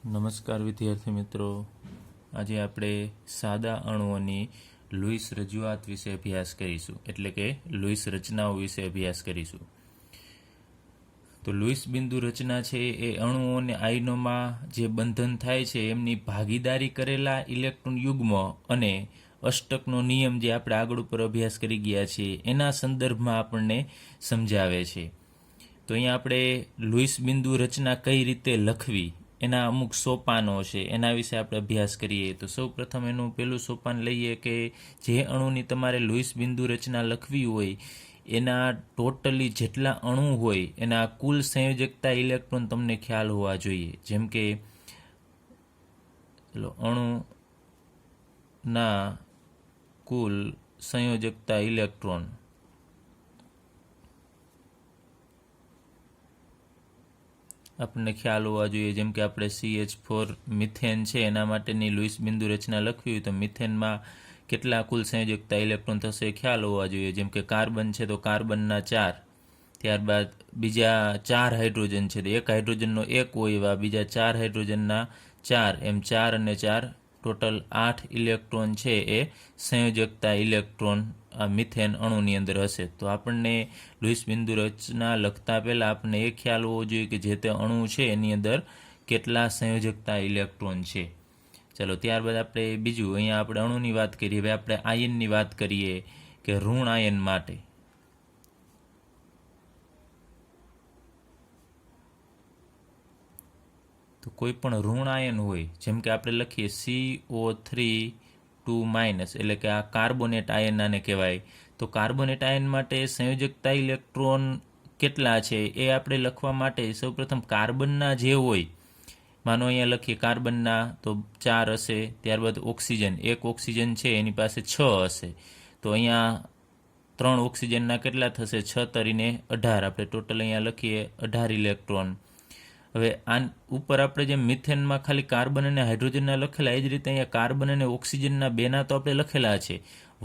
નમસ્કાર વિદ્યાર્થી મિત્રો, આજે આપણે સાદા અણુઓની લુઈસ રજૂઆત વિશે અભ્યાસ કરીશું, એટલે કે લુઈસ રચનાઓ વિશે અભ્યાસ કરીશું. તો લુઈસ બિંદુ રચના છે એ અણુઓને આયનોમાં જે બંધન થાય છે એમની ભાગીદારી કરેલા ઇલેક્ટ્રોન યુગ્મ અને અષ્ટકનો નિયમ જે આપણે આગળ ઉપર અભ્યાસ કરી ગયા છીએ એના સંદર્ભમાં આપણને સમજાવે છે. તો અહીંયા આપણે લુઈસ બિંદુ રચના કઈ રીતે લખવી એના અમુક સોપાનો છે એના વિશે આપણે અભ્યાસ કરીએ. તો સૌ પ્રથમ એનું પહેલું સોપાન લઈએ કે જે અણુની તમારે લુઈસ બિંદુ રચના લખવી હોય એના ટોટલી જેટલા અણુ હોય એના કુલ સંયોજકતા ઇલેક્ટ્રોન તમને ખ્યાલ હોવા જોઈએ. જેમ કે અણુના કુલ સંયોજકતા ઇલેક્ટ્રોન આપણને ખ્યાલ હોવા જોઈએ. જેમ કે આપણે CH4 મિથેન છે એના માટેની લુઈસ બિંદુ રચના લખવી હોય તો મિથેનમાં કેટલા કુલ સંયોજકતા ઇલેક્ટ્રોન થશે એ ખ્યાલ હોવા જોઈએ. જેમ કે કાર્બન છે તો કાર્બનના 4, ત્યારબાદ બીજા 4 હાઇડ્રોજન છે તો એક હાઇડ્રોજનનો 1 હોય એવા બીજા 4 હાઇડ્રોજનના 4, એમ 4 અને 4 ટોટલ 8 ઇલેક્ટ્રોન છે એ સંયોજકતા ઇલેક્ટ્રોન આ મિથેન અણુની અંદર હશે. તો આપણને લુઈસ બિંદુ રચના લખતા પહેલાં આપણને એ ખ્યાલ હોવો જોઈએ કે જે તે અણુ છે એની અંદર કેટલા સંયોજકતા ઇલેક્ટ્રોન છે. ચાલો ત્યારબાદ આપણે બીજું અહીંયા આપણે અણુની વાત કરીએ. હવે આપણે આયનની વાત કરીએ કે ઋણ આયન માટે તો કોઈ પણ ઋણ આયન હોય, જેમ કે આપણે લખીએ CO3 એટલે કે આ કાર્બોનેટ આયન આને કહેવાય. તો કાર્બોનેટ આયન માટે સંયોજકતા ઇલેક્ટ્રોન કેટલા છે એ આપણે લખવા માટે સૌપ્રથમ કાર્બનના જે હોય, માનો અહીંયા લખીએ કાર્બનના તો 4 હશે, ત્યારબાદ ઓક્સિજન, એક ઓક્સિજન છે એની પાસે 6 હશે. તો અહીંયા 3 ઓક્સિજનના કેટલા થશે? 6 તરીને 18, આપણે ટોટલ અહીંયા લખીએ 18 ઇલેક્ટ્રોન. હવે આ ઉપર આપણે જેમ મિથેનમાં ખાલી કાર્બન અને હાઇડ્રોજનના લખેલા એ જ રીતે અહીંયા કાર્બન અને ઓક્સિજનના બેના તો આપણે લખેલા છે.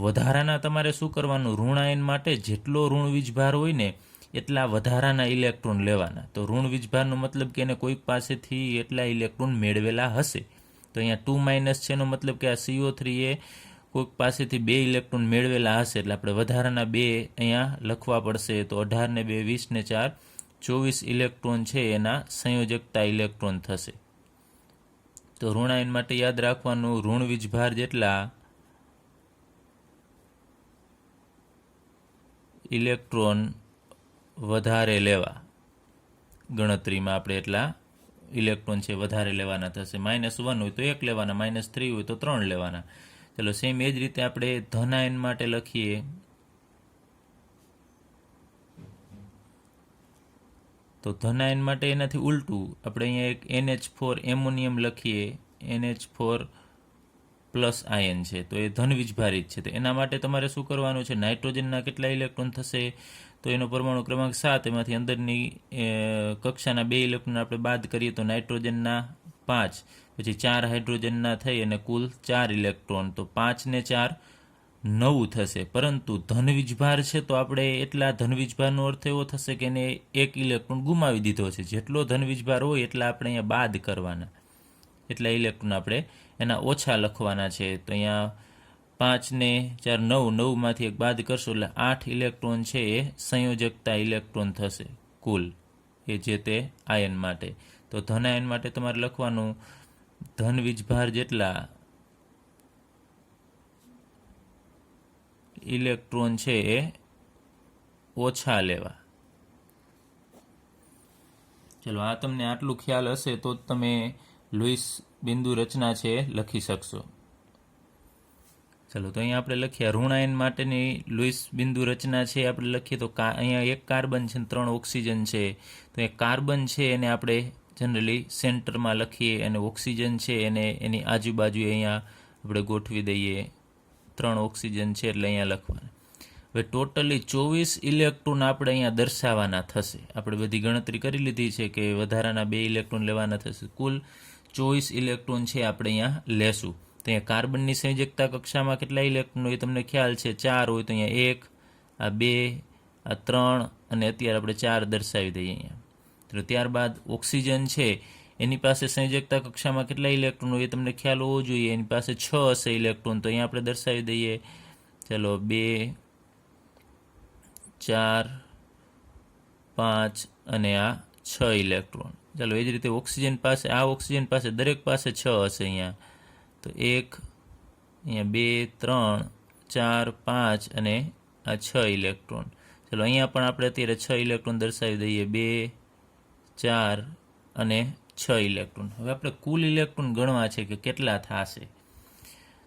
વધારાના તમારે શું કરવાનું? ઋણ આયન માટે જેટલો ઋણ વીજભાર હોય ને એટલા વધારાના ઇલેક્ટ્રોન લેવાના. તો ઋણ વીજભારનો મતલબ કે એને કોઈક પાસેથી એટલા ઇલેક્ટ્રોન મેળવેલા હશે. તો અહીંયા 2- છે એનો મતલબ કે આ CO3 એ કોઈક પાસેથી 2 ઇલેક્ટ્રોન મેળવેલા હશે, એટલે આપણે વધારાના 2 અહીંયા લખવા પડશે. તો 18 ને 2 20 ને 4 24 ઇલેક્ટ્રોન છે એના સંયોજકતા ઇલેક્ટ્રોન થશે. તો ઋણ આયન માટે યાદ રાખવાનું, ઋણ વીજભાર જેટલા ઇલેક્ટ્રોન વધારે લેવા, ગણતરીમાં આપણે એટલા ઇલેક્ટ્રોન છે વધારે લેવાના થશે. -1 હોય તો 1 લેવાના, -3 હોય તો 3 લેવાના. ચલો સેમ એ જ રીતે આપણે ધન આયન માટે લખીએ. તો ધન આયન માટે એનાથી ઉલટું આપણે અહીંયા એક NH4 એમોનિયમ લખીએ. NH4 પ્લસ આયન છે તો એ ધન વીજભારિત છે. તો એના માટે તમારે શું કરવાનું છે? નાઇટ્રોજનના કેટલા ઇલેક્ટ્રોન થશે? તો એનો પરમાણુ ક્રમાંક 7, એમાંથી અંદરની કક્ષાના 2 ઇલેક્ટ્રોન આપણે બાદ કરીએ તો નાઇટ્રોજનના 5, પછી 4 હાઇડ્રોજનના થઈ અને કુલ 4 ઇલેક્ટ્રોન. તો 5 ને 4 9 થશે. પરંતુ ધન વીજભાર છે તો આપણે એટલા ધન વીજભારનો અર્થ એવો થશે કે એને 1 ઇલેક્ટ્રોન ગુમાવી દીધો છે. જેટલો ધન વીજભાર હોય એટલા આપણે અહીંયા બાદ કરવાના, એટલા ઇલેક્ટ્રોન આપણે એના ઓછા લખવાના છે. તો અહીંયા 5 ને 4 9, 9માંથી 1 બાદ કરશો એટલે 8 ઇલેક્ટ્રોન છે એ સંયોજકતા ઇલેક્ટ્રોન થશે કુલ એ જે તે આયન માટે. તો ધન આયન માટે તમારે લખવાનું ધન વીજભાર જેટલા ઇલેક્ટ્રોન છે એ ઓછા લેવા. ચલો આ તમને આટલું ખ્યાલ હશે તો જ તમે લુઈસ બિંદુ રચના છે લખી શકશો. ચલો તો અહીંયા આપણે લખીએ ઋણ આયન માટેની લુઈસ બિંદુ રચના છે આપણે લખીએ. તો અહીંયા એક કાર્બન છે ને 3 ઓક્સિજન છે. તો એ કાર્બન છે એને આપણે જનરલી સેન્ટરમાં લખીએ અને ઓક્સિજન છે એને એની આજુબાજુ અહીંયા આપણે ગોઠવી દઈએ. 3 ઓક્સિજન છે એટલે અહીંયા લખવાના. હવે ટોટલી 24 ઇલેક્ટ્રોન આપણે અહીંયા દર્શાવવાના થશે. આપણે બધી ગણતરી કરી લીધી છે કે વધારાના 2 ઇલેક્ટ્રોન લેવાના થશે. કુલ 24 ઇલેક્ટ્રોન છે આપણે અહીંયા લેશું. તો અહીંયા કાર્બનની સંયોજકતા કક્ષામાં કેટલા ઇલેક્ટ્રોન હોય તમને ખ્યાલ છે? 4 હોય તો અહીંયા 1, આ 2, આ 3 અને અત્યારે આપણે 4 દર્શાવી દઈએ અહીંયા. તો ત્યારબાદ ઓક્સિજન છે એની પાસે સંયોજકતા કક્ષામાં કેટલા ઇલેક્ટ્રોન હોય એ તમને ખ્યાલ હોવો જોઈએ. એની પાસે 6 હશે ઇલેક્ટ્રોન. તો અહીંયા આપણે દર્શાવી દઈએ, ચલો 2, 4, 5 અને આ 6 ઇલેક્ટ્રોન. ચાલો એ જ રીતે ઓક્સિજન પાસે, આ ઓક્સિજન પાસે દરેક પાસે 6 હશે અહીંયા. તો 1, અહીંયા 2, 3, 4, 5 અને આ 6 ઇલેક્ટ્રોન. ચલો અહીંયા પણ આપણે અત્યારે 6 ઇલેક્ટ્રોન દર્શાવી દઈએ, 2, 4 અને 6 ઇલેક્ટ્રોન. હવે આપણે કુલ ઇલેક્ટ્રોન ગણવા છે કે કેટલા થશે.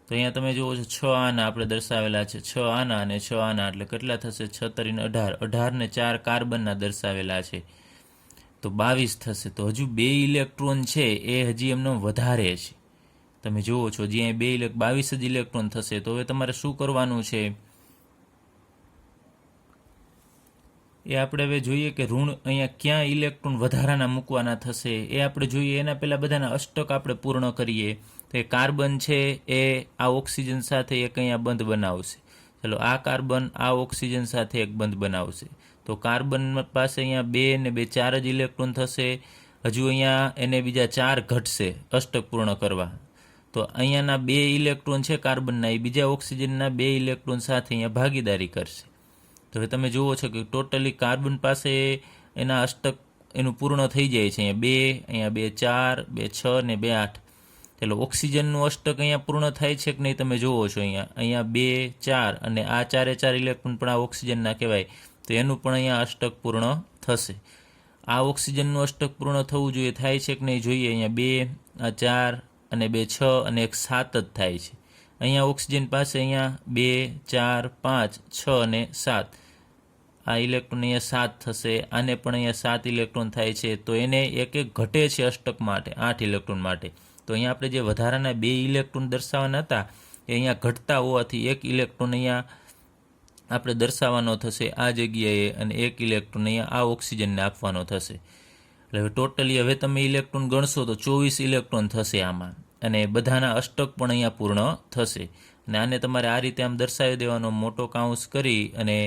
તો અહીંયા તમે જુઓ છો 6 આના આપણે દર્શાવેલા છે, 6 આના અને 6 આના, એટલે કેટલા થશે? 6 × 18, 18 ને 4 કાર્બનના દર્શાવેલા છે તો 22 થશે. તો હજુ 2 ઇલેક્ટ્રોન છે એ હજી એમનો વધારે છે. તમે જુઓ છો હજી અહીં 22 જ ઇલેક્ટ્રોન થશે. તો હવે તમારે શું કરવાનું છે એ આપણે હવે જોઈએ કે ઋણ અહીંયા ક્યાં ઇલેક્ટ્રોન વધારાના મૂકવાના થશે એ આપણે જોઈએ. એના પહેલાં બધાના અષ્ટક આપણે પૂર્ણ કરીએ. તો એ કાર્બન છે એ આ ઓક્સિજન સાથે એક અહીંયા બંધ બનાવશે. ચલો આ કાર્બન આ ઓક્સિજન સાથે એક બંધ બનાવશે. તો કાર્બન પાસે અહીંયા 2 ને 2 4 જ ઇલેક્ટ્રોન થશે. હજુ અહીંયા એને બીજા 4 ઘટશે અષ્ટક પૂર્ણ કરવા. તો અહીંયાના 2 ઇલેક્ટ્રોન છે કાર્બનના, એ બીજા ઓક્સિજનના 2 ઇલેક્ટ્રોન સાથે અહીંયા ભાગીદારી કરશે. તો હવે તમે જુઓ છો કે ટોટલી કાર્બન પાસે એના અષ્ટક એનું પૂર્ણ થઈ જાય છે. અહીંયા 2, 4, 6 ને 2, 8. ચાલો ઓક્સિજનનું અષ્ટક અહીંયા પૂર્ણ થાય છે કે નહીં તમે જુઓ છો. અહીંયા 2, 4 અને આ 4 ઇલેક્ટ્રોન પણ આ ઓક્સિજનના કહેવાય. તો એનું પણ અહીંયા અષ્ટક પૂર્ણ થશે. આ ઓક્સિજનનું અષ્ટક પૂર્ણ થવું જોઈએ, થાય છે કે નહીં જોઈએ. અહીંયા 2, આ 4 અને 2, 6 અને 1 7 જ થાય છે. અહીંયા ઓક્સિજન પાસે અહીંયા 2, 4, 5, 6 અને 7. આ ઇલેક્ટ્રોન અહીંયા 7 થશે. આને પણ અહીંયા 7 ઇલેક્ટ્રોન થાય છે. તો એને એક એક ઘટે છે અષ્ટક માટે 8 ઇલેક્ટ્રોન માટે. તો અહીંયા આપણે જે વધારાના 2 ઇલેક્ટ્રોન દર્શાવવાના હતા એ અહીંયા ઘટતા હોવાથી 1 ઇલેક્ટ્રોન અહીંયા આપણે દર્શાવવાનો થશે આ જગ્યાએ, અને 1 ઇલેક્ટ્રોન અહીંયા આ ઓક્સિજનને આપવાનો થશે. એટલે હવે ટોટલી હવે તમે ઇલેક્ટ્રોન ગણશો તો 24 ઇલેક્ટ્રોન થશે આમાં, અને બધાના અષ્ટક પણ અહીંયા પૂર્ણ થશે. અને આને તમારે આ રીતે આમ દર્શાવી દેવાનો, મોટો કાઉન્સ કરી અને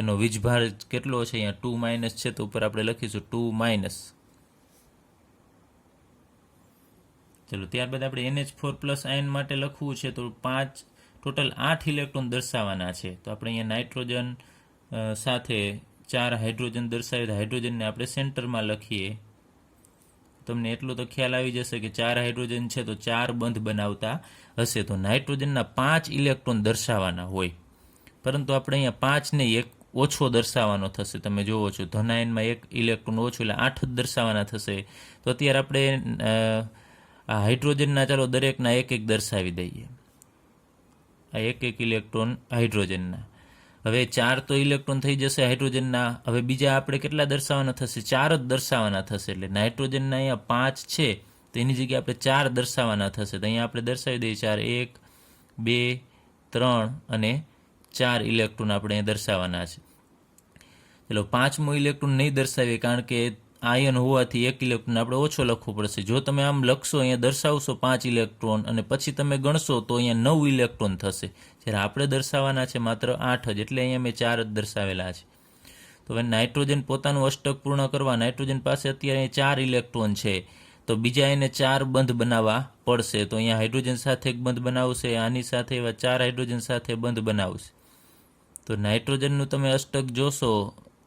એનો વીજભાર કેટલો છે અહીંયા 2- છે તો ઉપર આપણે લખીશું 2-. ચલો ત્યારબાદ આપણે NH4+ આયન માટે લખવું છે તો ટોટલ 8 ઇલેક્ટ્રોન દર્શાવવાના છે. તો આપણે અહીંયા નાઇટ્રોજન સાથે 4 હાઇડ્રોજન દર્શાવી, હાઇડ્રોજનને આપણે સેન્ટરમાં લખીએ. તમને એટલો તો ખ્યાલ આવી જશે કે 4 હાઇડ્રોજન છે તો 4 બંધ બનાવતા હશે. તો નાઇટ્રોજનના 5 ઇલેક્ટ્રોન દર્શાવવાના હોય, પરંતુ આપણે અહીંયા 5 ને 1 ઓછો દર્શાવવાનો થશે. તમે જુઓ છો ધન આયનમાં 1 ઇલેક્ટ્રોન ઓછો એટલે 8 જ દર્શાવવાના થશે. તો અત્યારે આપણે આ હાઇડ્રોજનના ચાલો દરેકના 1-1 દર્શાવી દઈએ. આ 1-1 ઇલેક્ટ્રોન હાઇડ્રોજનના. હવે 4 તો ઇલેક્ટ્રોન થઈ જશે હાઇડ્રોજનના. હવે બીજા આપણે કેટલા દર્શાવવાના થશે? 4 જ દર્શાવવાના થશે. એટલે નાઇટ્રોજનના અહીંયા 5 છે તો એની જગ્યાએ આપણે 4 દર્શાવવાના થશે. તો અહીંયા આપણે દર્શાવી દઈએ 4, 1, 2, 3 અને 4 ઇલેક્ટ્રોન આપણે અહીંયા દર્શાવવાના છે. ચલો 5મો ઇલેક્ટ્રોન નહીં દર્શાવીએ કારણ કે આયન હોવાથી 1 ઇલેક્ટ્રોન આપણે ઓછો લખવો પડશે. જો તમે આમ લખશો અહીંયા દર્શાવશો 5 ઇલેક્ટ્રોન અને પછી તમે ગણશો તો અહીંયા 9 ઇલેક્ટ્રોન થશે. જ્યારે આપણે દર્શાવવાના છે માત્ર 8 જ, એટલે અહીંયા મેં 4 જ દર્શાવેલા છે. તો હવે નાઇટ્રોજન પોતાનું અષ્ટક પૂર્ણ કરવા, નાઇટ્રોજન પાસે અત્યારે 4 ઇલેક્ટ્રોન છે તો બીજા એને 4 બંધ બનાવવા પડશે. તો અહીંયા હાઇડ્રોજન સાથે એક બંધ બનાવશે, આની સાથે એવા 4 હાઇડ્રોજન સાથે બંધ બનાવશે. તો નાઇટ્રોજનનું તમે અષ્ટક જોશો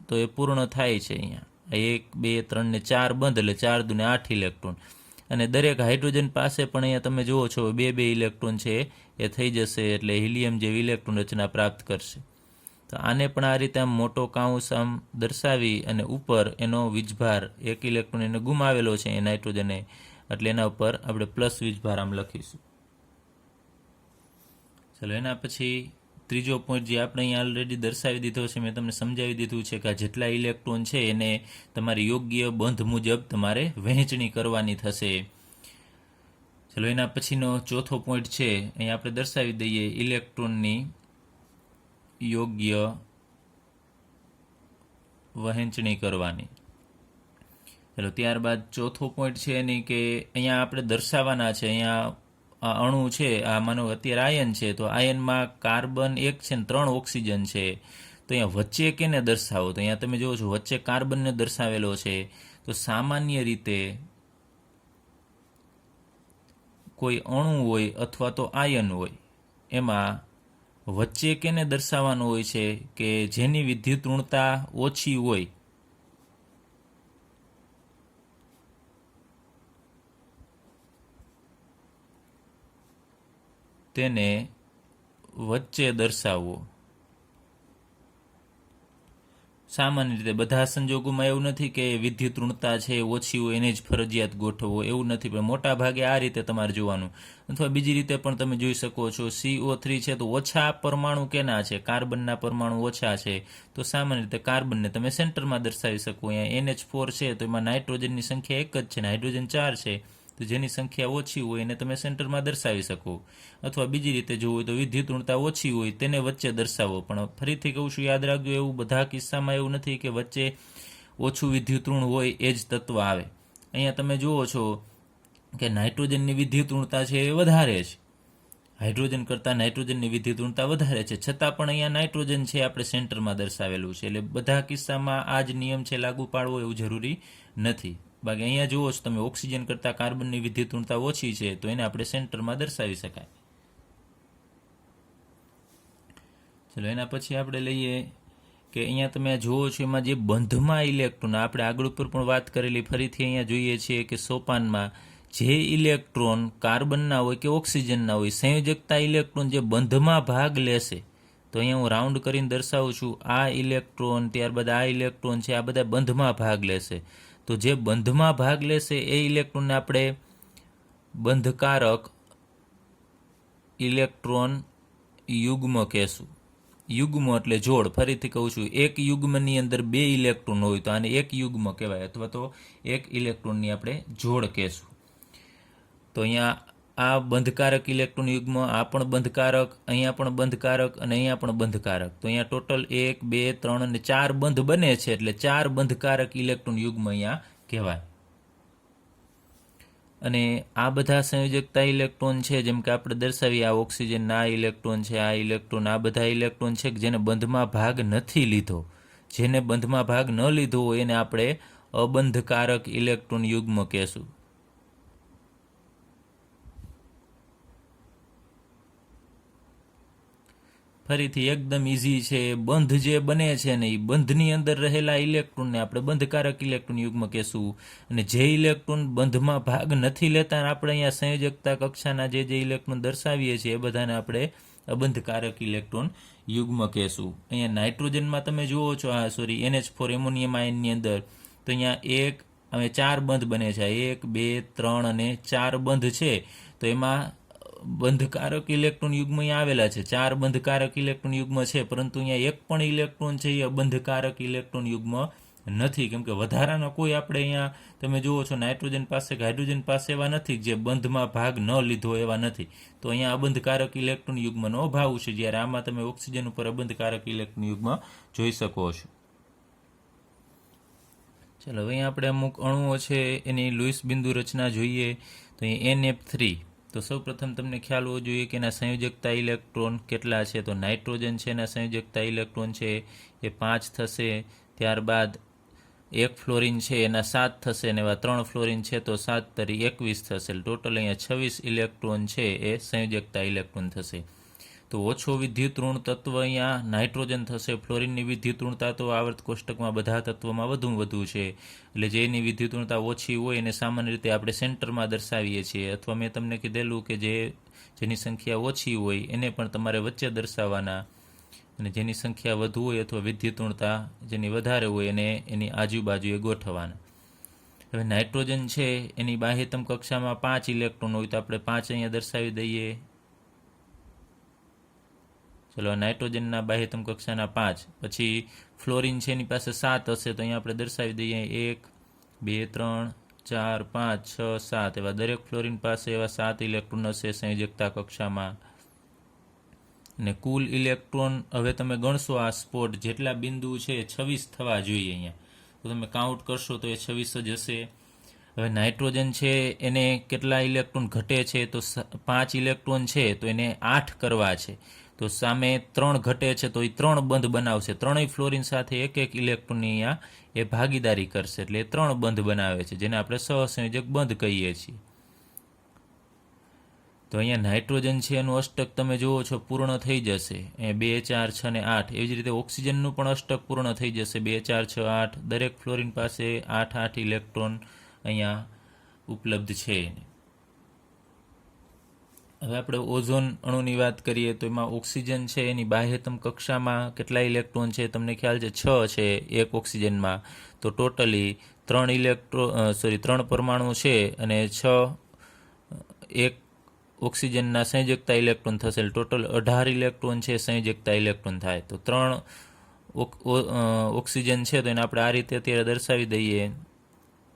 તો એ પૂર્ણ થાય છે. અહીંયા 1, 2, 3 ને 4 બંધ એટલે 4 દુને 8 ઇલેક્ટ્રોન. અને દરેક હાઇડ્રોજન પાસે પણ અહીંયા તમે જુઓ છો 2-2 ઇલેક્ટ્રોન છે એ થઈ જશે, એટલે હિલિયમ જેવી ઇલેક્ટ્રોન રચના પ્રાપ્ત કરશે. તો આને પણ આ રીતે આમ મોટો કાઉન્સ આમ દર્શાવી અને ઉપર એનો વીજભાર 1 ઇલેક્ટ્રોન એને ગુમાવેલો છે એ નાઇટ્રોજને, એટલે એના ઉપર આપણે પ્લસ વીજભાર આમ લખીશું. ચલો એના પછી ત્રીજો પોઈન્ટ જે આપણે અહીંયા ઓલરેડી દર્શાવી દીધો છે, મેં તમને સમજાવી દીધું છે કે જેટલા ઇલેક્ટ્રોન છે એને તમારી યોગ્ય બંધ મુજબ તમારે વહેંચણી કરવાની થશે. ચલો એના પછીનો ચોથો પોઈન્ટ છે અહીંયા આપણે દર્શાવી દઈએ ઇલેક્ટ્રોનની યોગ્ય વહેંચણી કરવાની. ચલો ત્યારબાદ ચોથો પોઈન્ટ છે એની કે અહીંયા આપણે દર્શાવવાના છે, અહીંયા આ અણુ છે, આ માનો અત્યારે આયન છે તો આયનમાં કાર્બન 1 છે ને 3 ઓક્સિજન છે. તો અહીંયા વચ્ચે કેને દર્શાવો? તો અહીંયા તમે જુઓ છો વચ્ચે કાર્બનને દર્શાવેલો છે. તો સામાન્ય રીતે કોઈ અણુ હોય અથવા તો આયન હોય એમાં વચ્ચે કેને દર્શાવવાનું હોય છે કે જેની વિદ્યુત ઋણતા ઓછી હોય તેને વચ્ચે દર્શાવવો. સામાન્ય રીતે બધા સંજોગોમાં એવું નથી કે વિદ્યુત ઋણતા છે ઓછી હોય એને જ ફરજિયાત ગોઠવવો, એવું નથી, પણ મોટા ભાગે આ રીતે તમારે જોવાનું. અથવા બીજી રીતે પણ તમે જોઈ શકો છો, CO3 છે તો ઓછા પરમાણુ કેના છે, કાર્બનના પરમાણુ ઓછા છે, તો સામાન્ય રીતે કાર્બનને તમે સેન્ટરમાં દર્શાવી શકો. અહીંયા NH4 છે તો એમાં નાઇટ્રોજનની સંખ્યા એક જ છે, હાઇડ્રોજન 4 છે, તો જેની સંખ્યા ઓછી હોય એને તમે સેન્ટરમાં દર્શાવી શકો. અથવા બીજી રીતે જોવું હોય તો વિદ્યુત ઋણતા ઓછી હોય તેને વચ્ચે દર્શાવો. પણ ફરીથી કહું છું, યાદ રાખજો, એવું બધા કિસ્સામાં એવું નથી કે વચ્ચે ઓછું વિદ્યુત ઋણ હોય એ જ તત્વ આવે. અહીંયા તમે જુઓ છો કે નાઇટ્રોજનની વિદ્યુત ઋણતા છે એ વધારે છે, હાઇડ્રોજન કરતાં નાઇટ્રોજનની વિદ્યુત ઋણતા વધારે છે, છતાં પણ અહીંયા નાઇટ્રોજન છે આપણે સેન્ટરમાં દર્શાવેલું છે. એટલે બધા કિસ્સામાં આ જ નિયમ છે લાગુ પાડવો એવું જરૂરી નથી. બાકી અહીંયા જુઓ છો તમે, ઓક્સિજન કરતાં કાર્બનની વિદ્યુત ઋણતા ઓછી છે તો એને આપણે સેન્ટરમાં દર્શાવી શકાય. ચલો એના પછી આપણે લઈએ કે અહીંયા તમે જુઓ છો એમાં જે બંધમાં ઇલેક્ટ્રોન, આપણે આગળ ઉપર પણ વાત કરેલી, ફરીથી અહીંયા જોઈએ છીએ કે સોપાનમાં જે ઇલેક્ટ્રોન કાર્બનના હોય કે ઓક્સિજનના હોય, સંયોજકતા ઇલેક્ટ્રોન જે બંધમાં ભાગ લેશે, તો અહીંયા હું રાઉન્ડ કરીને દર્શાવું છું, આ ઇલેક્ટ્રોન ત્યારબાદ આ ઇલેક્ટ્રોન છે, આ બધા બંધમાં ભાગ લેશે. તો જે બંધમાં ભાગ લેશે એ ઇલેક્ટ્રોનને આપણે બંધકારક ઇલેક્ટ્રોન યુગ્મ કહેશું. યુગ્મ એટલે જોડ. ફરીથી કહું છું, એક યુગ્મની અંદર 2 ઇલેક્ટ્રોન હોય તો આને એક યુગ્મ કહેવાય, અથવા તો એક ઇલેક્ટ્રોનની આપણે જોડ કહેશું. તો અહીંયા આ બંધકારક ઇલેક્ટ્રોન યુગ્મ, આ પણ બંધકારક, અહીંયા પણ બંધકારક અને અહીંયા પણ બંધકારક. તો અહીંયા ટોટલ 1, 2, 3 અને 4 બંધ બને છે, એટલે 4 બંધકારક ઇલેક્ટ્રોન યુગ્મ અહીંયા કહેવાય. અને આ બધા સંયોજકતા ઇલેક્ટ્રોન છે, જેમ કે આપણે દર્શાવીએ, આ ઓક્સિજનના આ ઇલેક્ટ્રોન છે, આ ઇલેક્ટ્રોન, આ બધા ઇલેક્ટ્રોન છે કે જેને બંધમાં ભાગ નથી લીધો, જેને બંધમાં ભાગ ન લીધો હોય એને આપણે અબંધકારક ઇલેક્ટ્રોન યુગ્મ કહેશું. ફરીથી એકદમ ઇઝી છે. બંધ જે બને છે ને એ બંધની અંદર રહેલા ઇલેક્ટ્રોનને આપણે બંધકારક ઇલેક્ટ્રોન યુગ્મ કહેશું. અને જે ઇલેક્ટ્રોન બંધમાં ભાગ નથી લેતા, આપણે અહીંયા સંયોજકતા કક્ષાના જે ઇલેક્ટ્રોન દર્શાવીએ છીએ એ બધાને આપણે અબંધકારક ઇલેક્ટ્રોન યુગ્મ કહેશું. અહીંયા નાઇટ્રોજનમાં તમે જુઓ છો, NH4 એમોનિયમ આયનની અંદર, તો અહીંયા હવે 4 બંધ બને છે, 1, 2, 3 અને 4 બંધ છે. તો એમાં બંધકારક ઇલેક્ટ્રોન યુગ્મ અહીંયા આવેલા છે, 4 બંધકારક ઇલેક્ટ્રોન યુગ્મ છે, પરંતુ અહીંયા એક પણ ઇલેક્ટ્રોન છે એ અબંધકારક ઇલેક્ટ્રોન યુગ્મ નથી, કેમ કે વધારાના કોઈ આપણે અહીંયા તમે જુઓ છો નાઇટ્રોજન પાસે કે હાઇડ્રોજન પાસે એવા નથી જે બંધમાં ભાગ ન લીધો એવા નથી. તો અહીંયા અબંધકારક ઇલેક્ટ્રોન યુગ્મનો અભાવ છે, જ્યારે આમાં તમે ઓક્સિજન ઉપર અબંધકારક ઇલેક્ટ્રોન યુગ્મ જોઈ શકો છો. ચલો હવે અહીંયા આપણે અમુક અણુઓ છે એની લુઈસ બિંદુ રચના જોઈએ. તો અહીં NF3, તો સૌપ્રથમ તમને ખ્યાલ હોવો જોઈએ કે એના સંયોજકતા ઇલેક્ટ્રોન કેટલા છે. તો નાઇટ્રોજન છે એના સંયોજકતા ઇલેક્ટ્રોન છે એ 5 થશે. ત્યારબાદ 1 ફ્લોરિન છે એના 7 થશે, અને એવા 3 ફ્લોરિન છે તો 7 તરી 21 થશે. ટોટલ અહીંયા 26 ઇલેક્ટ્રોન છે એ સંયોજકતા ઇલેક્ટ્રોન થશે. તો ઓછો વિદ્યુત ઋણ તત્વ અહીંયા નાઇટ્રોજન થશે. ફ્લોરિનની વિદ્યુત ઋણતા તો આવર્ત કોષ્ટકમાં બધા તત્વોમાં વધુ છે, એટલે જેની વિદ્યુત ઋણતા ઓછી હોય એને સામાન્ય રીતે આપણે સેન્ટરમાં દર્શાવીએ છીએ. અથવા મેં તમને કીધેલું કે જેની સંખ્યા ઓછી હોય એને પણ તમારે વચ્ચે દર્શાવવાના, અને જેની સંખ્યા વધુ હોય અથવા વિદ્યુત ઋણતા જેની વધારે હોય એને એની આજુબાજુએ ગોઠવવાના. હવે નાઇટ્રોજન છે એની બાહ્યતમ કક્ષામાં 5 ઇલેક્ટ્રોન હોય તો આપણે 5 અહીંયા દર્શાવી દઈએ. ચલો, નાઇટ્રોજનના બાહ્યતમ કક્ષાના 5. પછી ફ્લોરિન છે એની પાસે 7 હશે તો અહીંયા આપણે દર્શાવી દઈએ 1, 2, 3, 4, 5, 6, 7. એવા દરેક ફ્લોરિન પાસે એવા 7 ઇલેક્ટ્રોન હશે સંયોજકતા કક્ષામાં. અને કુલ ઇલેક્ટ્રોન હવે તમે ગણશો આ સ્પોટ જેટલા બિંદુ છે 26 થવા જોઈએ અહીંયા. તો તમે કાઉન્ટ કરશો તો એ 26 જ હશે. હવે નાઇટ્રોજન છે એને કેટલા ઇલેક્ટ્રોન ઘટે છે, તો 5 ઇલેક્ટ્રોન છે તો એને 8 કરવા છે. તો સામે 3 ઘટે છે તો એ 3 બંધ બનાવશે. ત્રણેય ફ્લોરિન સાથે 1-1 ઇલેક્ટ્રોનની અહીંયા એ ભાગીદારી કરશે, એટલે એ 3 બંધ બનાવે છે, જેને આપણે સહસંયોજક બંધ કહીએ છીએ. તો અહીંયા નાઇટ્રોજન છે એનું અષ્ટક તમે જુઓ છો પૂર્ણ થઈ જશે. અહીંયા 2 4 6 ને 8. એવી જ રીતે ઓક્સિજનનું પણ અષ્ટક પૂર્ણ થઈ જશે. 2 4 6 8. દરેક ફ્લોરિન પાસે 8 8 ઇલેક્ટ્રોન અહીંયા ઉપલબ્ધ છે. હવે આપણે ઓઝોન અણુની વાત કરીએ તો એમાં ઓક્સિજન છે એની બાહ્યતમ કક્ષામાં કેટલા ઇલેક્ટ્રોન છે તમને ખ્યાલ છે 6 છે એક ઓક્સિજનમાં. તો ટોટલી 3 પરમાણુ છે અને 6 એક ઓક્સિજનના સંયોજકતા ઇલેક્ટ્રોન થશે. ટોટલ 18 ઇલેક્ટ્રોન છે સંયોજકતા ઇલેક્ટ્રોન થાય. તો 3 ઓક્સિજન છે તો એને આપણે આ રીતે અત્યારે દર્શાવી દઈએ.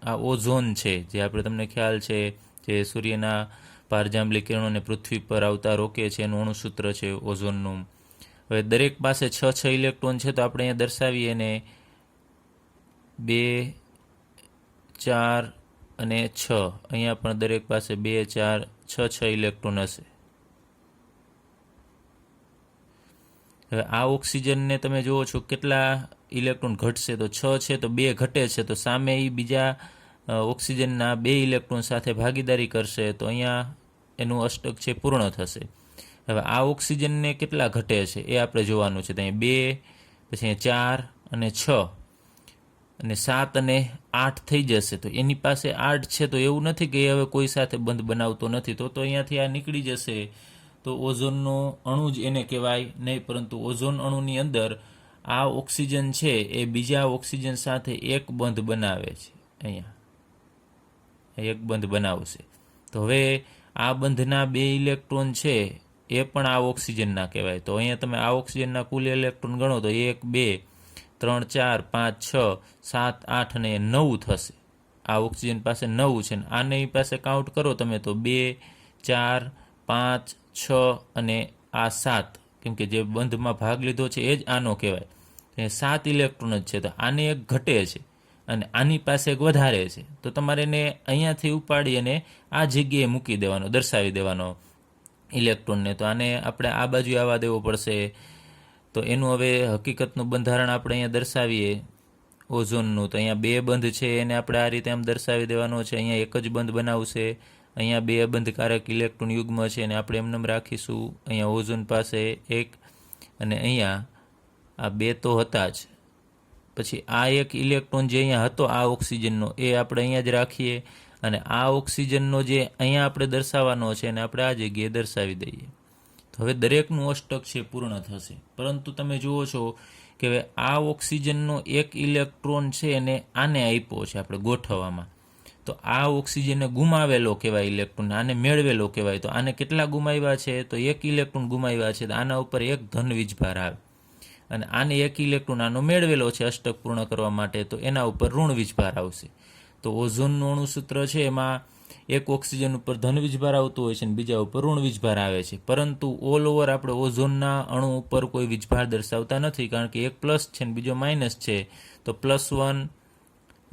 આ ઓઝોન છે જે આપણે તમને ખ્યાલ છે જે સૂર્યના પારજાંબલી કિરણોને પૃથ્વી પર આવતા રોકે છે એનું અણુસૂત્ર છે ઓઝોનનું. હવે દરેક પાસે 6 ઇલેક્ટ્રોન છે તો આપણે અહીંયા દર્શાવીએ ને 2 4 અને 6. અહીંયા પણ દરેક પાસે 2 4 6 ઇલેક્ટ્રોન હશે. હવે આ ઓક્સિજનને તમે જુઓ છો કેટલા ઇલેક્ટ્રોન ઘટશે તો 6 છે તો 2 ઘટે છે તો સામે એ બીજા ઓક્સિજનના 2 ઇલેક્ટ્રોન સાથે ભાગીદારી કરશે તો અહીંયા એનું અષ્ટક છે પૂર્ણ થશે. હવે આ ઓક્સિજનને કેટલા ઘટે છે એ આપણે જોવાનું છે. તો અહીંયા 2 પછી અહીંયા 4 અને 6 અને 7 અને 8 થઈ જશે. તો એની પાસે 8 છે તો એવું નથી કે એ હવે કોઈ સાથે બંધ બનાવતો નથી તો અહીંયાથી આ નીકળી જશે. તો ઓઝોનનો અણુ જ એને કહેવાય નહીં, પરંતુ ઓઝોન અણુની અંદર આ ઓક્સિજન છે એ બીજા ઓક્સિજન સાથે એક બંધ બનાવે છે. અહીંયા એક બંધ બનાવશે. તો હવે આ બંધના 2 ઇલેક્ટ્રોન છે એ પણ આ ઓક્સિજનના કહેવાય. તો અહીંયા તમે આ ઓક્સિજનના કુલ ઇલેક્ટ્રોન ગણો તો 1 2 3 4 5 6 7 8 અને 9 થશે. આ ઓક્સિજન પાસે 9 છે ને આની પાસે કાઉન્ટ કરો તમે તો 2 4 5 6 અને આ 7, કેમ કે જે બંધમાં ભાગ લીધો છે એ જ આનો કહેવાય. 7 ઇલેક્ટ્રોન જ છે તો આને એક ઘટે છે અને આની પાસે એક વધારે છે. તો તમારે એને અહીંયાથી ઉપાડી અને આ જગ્યાએ મૂકી દેવાનો, દર્શાવી દેવાનો ઇલેક્ટ્રોનને. તો આને આપણે આ બાજુ આવવા દેવો પડશે. તો એનું હવે હકીકતનું બંધારણ આપણે અહીંયા દર્શાવીએ ઓઝોનનું. તો અહીંયા 2 બંધ છે એને આપણે આ રીતે આમ દર્શાવી દેવાનો છે. અહીંયા એક જ બંધ બનાવશે. અહીંયા 2 બંધકારક ઇલેક્ટ્રોન યુગ્મ છે અને આપણે એમને રાખીશું. અહીંયા ઓઝોન પાસે 1 અને અહીંયા આ 2 તો હતા જ. પછી આ એક ઇલેક્ટ્રોન જે અહીંયા હતો આ ઓક્સિજનનો એ આપણે અહીંયા જ રાખીએ અને આ ઓક્સિજનનો જે અહીંયા આપણે દર્શાવવાનો છે એને આપણે આ જગ્યાએ દર્શાવી દઈએ. તો હવે દરેકનું અષ્ટક છે પૂર્ણ થશે. પરંતુ તમે જુઓ છો કે હવે આ ઓક્સિજનનો એક ઇલેક્ટ્રોન છે એને આને આપ્યો છે આપણે ગોઠવવામાં. તો આ ઓક્સિજનને ગુમાવેલો કહેવાય ઇલેક્ટ્રોન, આને મેળવેલો કહેવાય. તો આને કેટલા ગુમાવ્યા છે તો 1 ઇલેક્ટ્રોન ગુમાવ્યા છે. તો આના ઉપર 1 ધન વીજભાર આવે અને આને 1 ઇલેક્ટ્રોન આનો મેળવેલો છે અષ્ટક પૂર્ણ કરવા માટે તો એના ઉપર ઋણ વીજભાર આવશે. તો ઓઝોનનું અણુસૂત્ર છે એમાં એક ઓક્સિજન ઉપર ધન વીજભાર આવતો હોય છે અને બીજા ઉપર ઋણ વીજભાર આવે છે. પરંતુ ઓલ ઓવર આપણે ઓઝોનના અણુ ઉપર કોઈ વીજભાર દર્શાવતા નથી, કારણ કે એક પ્લસ છે ને બીજો માઇનસ છે. તો +1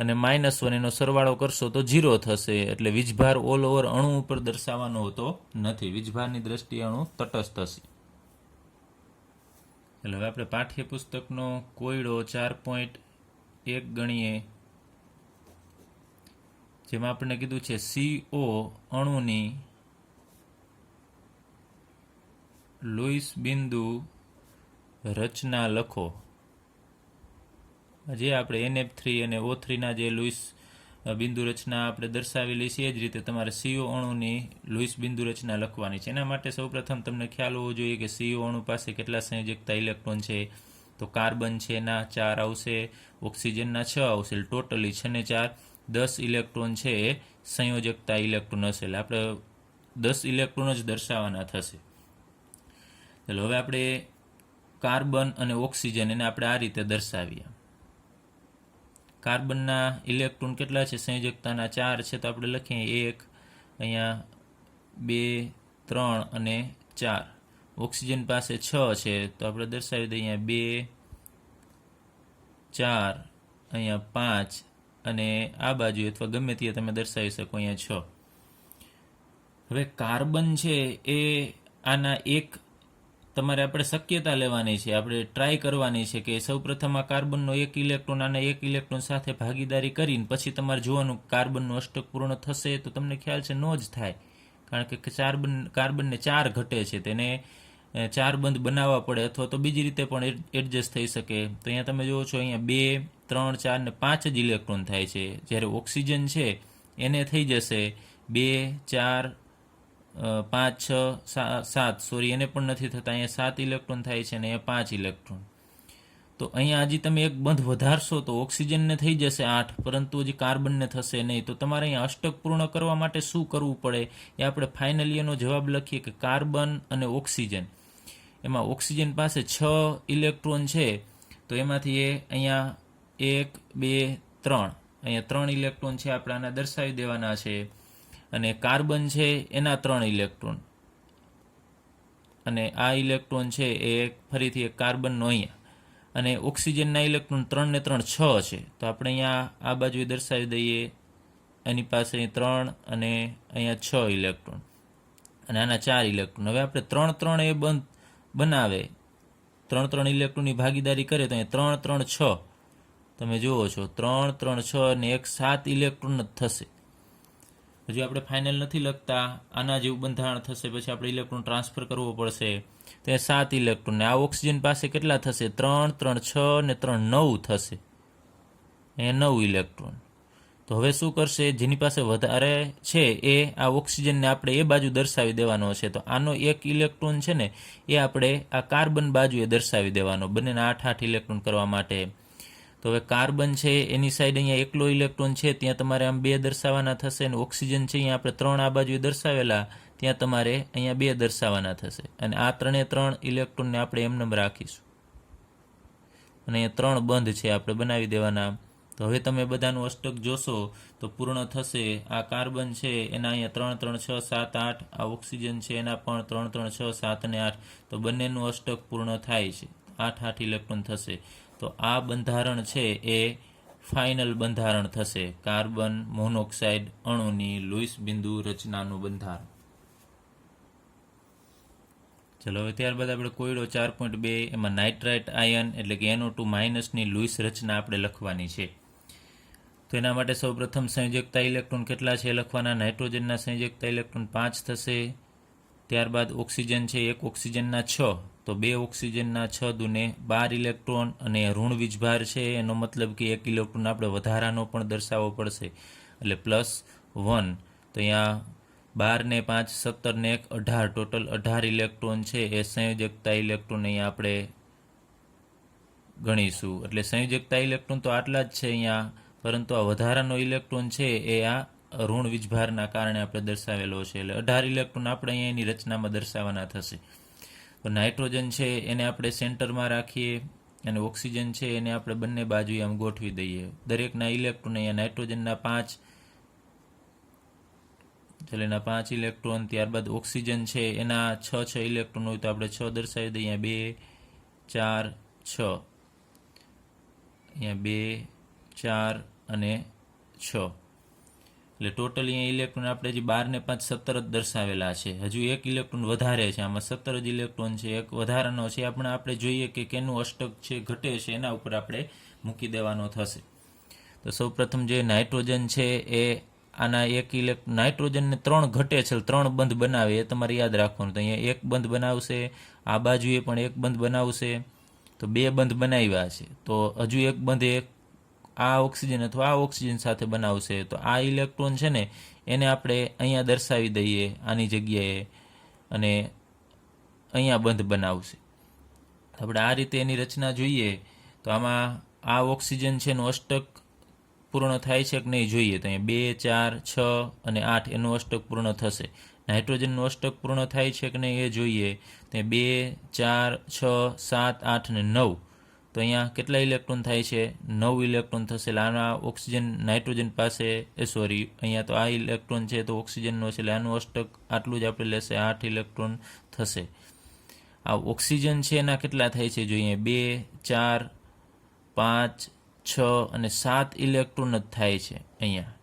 અને -1 એનો સરવાળો કરશો તો 0 થશે. એટલે વીજભાર ઓલ ઓવર અણુ ઉપર દર્શાવવાનો હોતો નથી. વીજભારની દ્રષ્ટિએ અણુ તટસ્થ હશે. એટલે હવે આપણે પાઠ્યપુસ્તકનો કોયડો 4.1 ગણીએ, જેમાં આપણે કીધું છે CO અણુની લુઈસ બિંદુ રચના લખો. જે આપણે NF3 અને O3 ના જે લુઈસ બિંદુ રચના આપણે દર્શાવેલી છે એ જ રીતે તમારે CO અણુની લુઈસ બિંદુ રચના લખવાની છે. એના માટે સૌપ્રથમ તમને ખ્યાલ હોવો જોઈએ કે CO અણુ પાસે કેટલા સંયોજકતા ઇલેક્ટ્રોન છે. તો કાર્બન છે એના 4 આવશે, ઓક્સિજનના 6 આવશે. ટોટલી 6 ને 4 10 ઇલેક્ટ્રોન છે એ સંયોજકતા ઇલેક્ટ્રોન હશે. એટલે આપણે 10 ઇલેક્ટ્રોન જ દર્શાવવાના થશે. ચાલો હવે આપણે કાર્બન અને ઓક્સિજન એને આપણે આ રીતે દર્શાવીએ. કાર્બનના ઇલેક્ટ્રોન કેટલા છે સંયોજકતાના 4 છે તો આપણે લખીએ 1, અહીંયા 2 3 અને 4. ઓક્સિજન પાસે 6 છે તો આપણે દર્શાવી દઈએ અહીંયા 2 4, અહીંયા 5 અને આ બાજુ અથવા ગમે તે તમે દર્શાવી શકો અહીંયા 6. હવે કાર્બન છે એ આના એક તમારે આપણે શક્યતા લેવાની છે, આપણે ટ્રાય કરવાની છે કે સૌપ્રથમ આ કાર્બનનો 1 ઇલેક્ટ્રોન આના 1 ઇલેક્ટ્રોન સાથે ભાગીદારી કરીને પછી તમારે જોવાનું કાર્બનનું અષ્ટક પૂર્ણ થશે તો તમને ખ્યાલ છે નો જ થાય, કારણ કે કાર્બનને 4 ઘટે છે, તેને 4 બંધ બનાવવા પડે, અથવા તો બીજી રીતે પણ એડજસ્ટ થઈ શકે. તો અહીંયા તમે જુઓ છો, અહીંયા 2, 3, 4 ને 5 જ ઇલેક્ટ્રોન થાય છે. જ્યારે ઓક્સિજન છે એને થઈ જશે 2, 4, 5, 6, 7, સોરી એને પણ નથી થતા, અહીંયા 7 ઇલેક્ટ્રોન થાય છે અને અહીંયા 5 ઇલેક્ટ્રોન. તો અહીંયા હજી તમે એક બંધ વધારશો તો ઓક્સિજનને થઈ જશે 8, પરંતુ હજી કાર્બનને થશે નહીં. તો તમારે અહીંયા અષ્ટક પૂર્ણ કરવા માટે શું કરવું પડે એ આપણે ફાઇનલી એનો જવાબ લખીએ કે કાર્બન અને ઓક્સિજન, એમાં ઓક્સિજન પાસે 6 ઇલેક્ટ્રોન છે, તો એમાંથી એ અહીંયા 1, 2, 3, અહીંયા 3 ઇલેક્ટ્રોન છે, આપણે આના દર્શાવી દેવાના છે. અને કાર્બન છે એના 3 ઇલેક્ટ્રોન, અને આ ઇલેક્ટ્રોન છે એ ફરીથી એક કાર્બનનો અહીંયા, અને ઓક્સિજનના ઇલેક્ટ્રોન 3 ને 3 6 છે. તો આપણે અહીંયા આ બાજુ દર્શાવી દઈએ, એની પાસે 3 અને અહીંયા 6 ઇલેક્ટ્રોન, અને આના 4 ઇલેક્ટ્રોન. હવે આપણે 3, 3 એ બંધ બનાવે, 3, 3 ઇલેક્ટ્રોનની ભાગીદારી કરે તો અહીંયા 3, 3, 6 તમે જુઓ છો, 3, 3, 6 અને 1 7 ઇલેક્ટ્રોન જ થશે. હજુ આપણે ફાઇનલ નથી લખતા, આના જેવું બંધારણ થશે, પછી આપણે ઇલેક્ટ્રોન ટ્રાન્સફર કરવો પડશે. તો 7 ઇલેક્ટ્રોન, ને આ ઓક્સિજન પાસે કેટલા થશે? 3, 3, 6 ને 3 9 થશે, અહીંયા 9 ઇલેક્ટ્રોન. તો હવે શું કરશે, જેની પાસે વધારે છે એ આ ઓક્સિજનને આપણે એ બાજુ દર્શાવી દેવાનો છે. તો આનો 1 ઇલેક્ટ્રોન છે ને એ આપણે આ કાર્બન બાજુએ દર્શાવી દેવાનો, બંનેના 8 ઇલેક્ટ્રોન કરવા માટે. તો હવે કાર્બન છે એની સાઈડ અહીંયા એકલો ઇલેક્ટ્રોન છે, ત્યાં તમારે આમ 2 દર્શાવવાના થશે, અને ઓક્સિજન છે અહીંયા આપણે 3 આ બાજુએ દર્શાવેલા, ત્યાં તમારે અહીંયા 2 દર્શાવવાના થશે. અને આ 3 ઇલેક્ટ્રોનને આપણે એમને રાખીશું, અને અહીંયા 3 બંધ છે આપણે બનાવી દેવાના. તો હવે તમે બધાનું અષ્ટક જોશો તો પૂર્ણ થશે. આ કાર્બન છે એના અહીંયા 3, 3, 6, 7, 8, આ ઓક્સિજન છે એના પણ 3, 3, 6, 7 અને 8. તો બંનેનું અષ્ટક પૂર્ણ થાય છે, 8 ઇલેક્ટ્રોન થશે. તો આ બંધારણ છે એ ફાઇનલ બંધારણ થશે, કાર્બન મોનોક્સાઇડ અણુની લુઈસ બિંદુ રચનાનું બંધારણ. ચલો હવે ત્યારબાદ આપણે કોયડો 4.2, એમાં નાઇટ્રાઇટ આયન એટલે કે NO2 માઇનસની લુઈસ રચના આપણે લખવાની છે. તો એના માટે સૌપ્રથમ સંયોજકતા ઇલેક્ટ્રોન કેટલા છે લખવાના. નાઇટ્રોજનના સંયોજકતા ઇલેક્ટ્રોન 5 થશે. ત્યારબાદ ઓક્સિજન છે 1 ઓક્સિજનના 6, તો 2 ઓક્સિજનના 6 દુને 12 ઇલેક્ટ્રોન, અને ઋણ વીજભાર છે એનો મતલબ કે 1 ઇલેક્ટ્રોન આપણે વધારાનો પણ દર્શાવવો પડશે, એટલે +1. તો અહીંયા 12 ને 5 17 ને 1 18, ટોટલ 18 ઇલેક્ટ્રોન છે એ સંયોજકતા ઇલેક્ટ્રોન અહીંયા આપણે ગણીશું. એટલે સંયોજકતા ઇલેક્ટ્રોન તો આટલા જ છે અહીંયા, પરંતુ આ વધારાનો ઇલેક્ટ્રોન છે એ આ ઋણ વીજભારના કારણે આપણે દર્શાવેલો છે, એટલે 18 ઇલેક્ટ્રોન આપણે અહીંયા એની રચનામાં દર્શાવવાના થશે. તો નાઇટ્રોજન છે એને આપણે સેન્ટરમાં રાખીએ, અને ઓક્સિજન છે એને આપણે બંને બાજુએ આમ ગોઠવી દઈએ. દરેકના ઇલેક્ટ્રોન અહીંયા નાઇટ્રોજનના 5, ચાલો એના 5 ઇલેક્ટ્રોન. ત્યારબાદ ઓક્સિજન છે એના 6 ઇલેક્ટ્રોન હોય તો આપણે 6 દર્શાવી દઈએ, અહીંયા 2, 4, 6, અહીંયા 2, 4 અને 6. એટલે ટોટલ અહીંયા ઇલેક્ટ્રોન આપણે જે 12 ને 5 17 જ દર્શાવેલા છે. હજુ 1 ઇલેક્ટ્રોન વધારે છે, આમાં 17 જ ઇલેક્ટ્રોન છે, એક વધારાનો છે. આપણે જોઈએ કે કેનું અષ્ટક છે ઘટે છે, એના ઉપર આપણે મૂકી દેવાનો થશે. તો સૌપ્રથમ જે નાઇટ્રોજન છે એ આના 1 નાઇટ્રોજનને 3 ઘટે છે, 3 બંધ બનાવે એ તમારે યાદ રાખવાનું. તો અહીંયા 1 બંધ બનાવશે, આ બાજુએ પણ 1 બંધ બનાવશે, તો 2 બંધ બનાવ્યા છે. તો હજુ 1 બંધ આ ઓક્સિજન અથવા આ ઓક્સિજન સાથે બનાવશે. તો આ ઇલેક્ટ્રોન છે ને એને આપણે અહીંયા દર્શાવી દઈએ આની જગ્યાએ, અને અહીંયા બંધ બનાવશે. આપણે આ રીતે એની રચના જોઈએ તો આમાં આ ઓક્સિજન છે એનું અષ્ટક પૂર્ણ થાય છે કે નહીં જોઈએ. તો અહીંયા 2, 4, 6 અને 8 એનું અષ્ટક પૂર્ણ થશે. નાઇટ્રોજનનું અષ્ટક પૂર્ણ થાય છે કે નહીં એ જોઈએ. તો 2, 4, 6, 7, 8 અને 9. તો અહીંયા કેટલા ઇલેક્ટ્રોન થાય છે? 9 ઇલેક્ટ્રોન થશે. એટલે આના ઓક્સિજન નાઇટ્રોજન પાસે અહીંયા તો આ ઇલેક્ટ્રોન છે તો ઓક્સિજનનો છે, એટલે આનું અષ્ટક આટલું જ આપણે લેશે, 8 ઇલેક્ટ્રોન થશે. આ ઓક્સિજન છે એના કેટલા થાય છે જોઈએ, 2, 4, 5, 6 અને 7 ઇલેક્ટ્રોન જ થાય છે અહીંયા.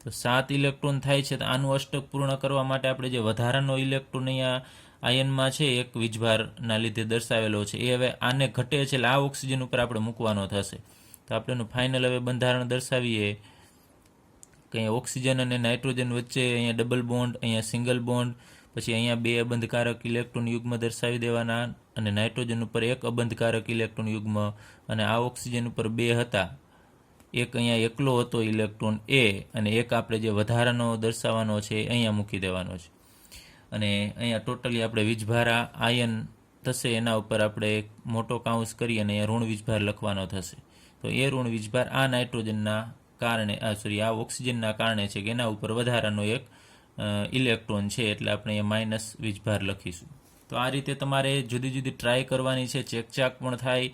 તો 7 ઇલેક્ટ્રોન થાય છે. તો આનું અષ્ટક પૂર્ણ કરવા માટે આપણે જે વધારાનો ઇલેક્ટ્રોન અહીંયા આયનમાં છે એક વીજભારના લીધે દર્શાવેલો છે એ હવે આને ઘટે છે, એટલે આ ઓક્સિજન ઉપર આપણે મૂકવાનો થશે. તો આપણે એનું ફાઇનલ હવે બંધારણ દર્શાવીએ. કે અહીંયા ઓક્સિજન અને નાઇટ્રોજન વચ્ચે અહીંયા ડબલ બોન્ડ, અહીંયા સિંગલ બોન્ડ, પછી અહીંયા 2 અબંધકારક ઇલેક્ટ્રોન યુગ્મ દર્શાવી દેવાના, અને નાઇટ્રોજન ઉપર 1 અબંધકારક ઇલેક્ટ્રોન યુગ્મ, અને આ ઓક્સિજન ઉપર 2 હતા, એક અહીંયા એકલો હતો ઇલેક્ટ્રોન એ, અને એક આપણે જે વધારાનો દર્શાવવાનો છે અહીંયા મૂકી દેવાનો છે. અને અહીંયા ટોટલી આપણે વીજભારા આયન થશે એના ઉપર આપણે એક મોટો કાઉન્સ કરી અને અહીંયા ઋણ વીજભાર લખવાનો થશે. તો એ ઋણ વીજભાર આ નાઇટ્રોજનના કારણે આ ઓક્સિજનના કારણે છે કે એના ઉપર વધારાનો એક ઇલેક્ટ્રોન છે, એટલે આપણે અહીંયા માઇનસ વીજભાર લખીશું. તો આ રીતે તમારે જુદી જુદી ટ્રાય કરવાની છે, ચેકચાક પણ થાય,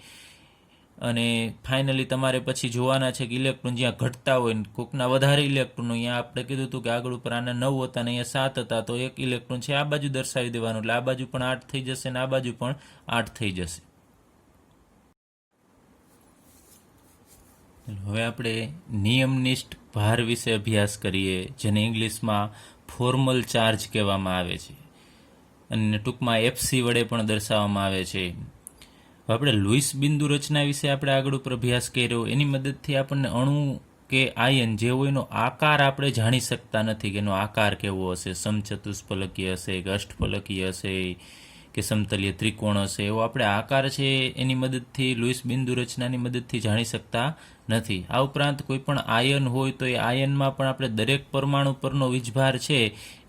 અને ફાઇનલી તમારે પછી જોવાના છે કે ઇલેક્ટ્રોન જ્યાં ઘટતા હોય ને કોકના વધારે ઇલેક્ટ્રોન, અહીંયા આપણે કીધું હતું કે આગળ ઉપર આના 9 હતા ને અહીંયા 7 હતા, તો એક ઇલેક્ટ્રોન છે આ બાજુ દર્શાવી દેવાનું, એટલે આ બાજુ પણ 8 થઈ જશે ને આ બાજુ પણ 8 થઈ જશે. હવે આપણે નિયમનિષ્ઠ ભાર વિશે અભ્યાસ કરીએ, જેને ઇંગ્લિશમાં ફોર્મલ ચાર્જ કહેવામાં આવે છે, અને ટૂંકમાં એફસી વડે પણ દર્શાવવામાં આવે છે. આપણે લુઈસ બિંદુ રચના વિશે આપણે આગળ ઉપર અભ્યાસ કર્યો. એની મદદથી આપણને અણુ કે આયન જે હોય એનો આકાર આપણે જાણી શકતા નથી કે એનો આકાર કેવો હશે, સમચતુષ્ફલકીય હશે કે અષ્ટફલકીય હશે કે સમતલીય ત્રિકોણ હશે, એવો આપણે આકાર છે એની મદદથી લુઈસ બિંદુ રચનાની મદદથી જાણી શકતા નથી. આ ઉપરાંત કોઈ પણ આયન હોય તો એ આયનમાં પણ આપણે દરેક પરમાણુ પરનો વીજભાર છે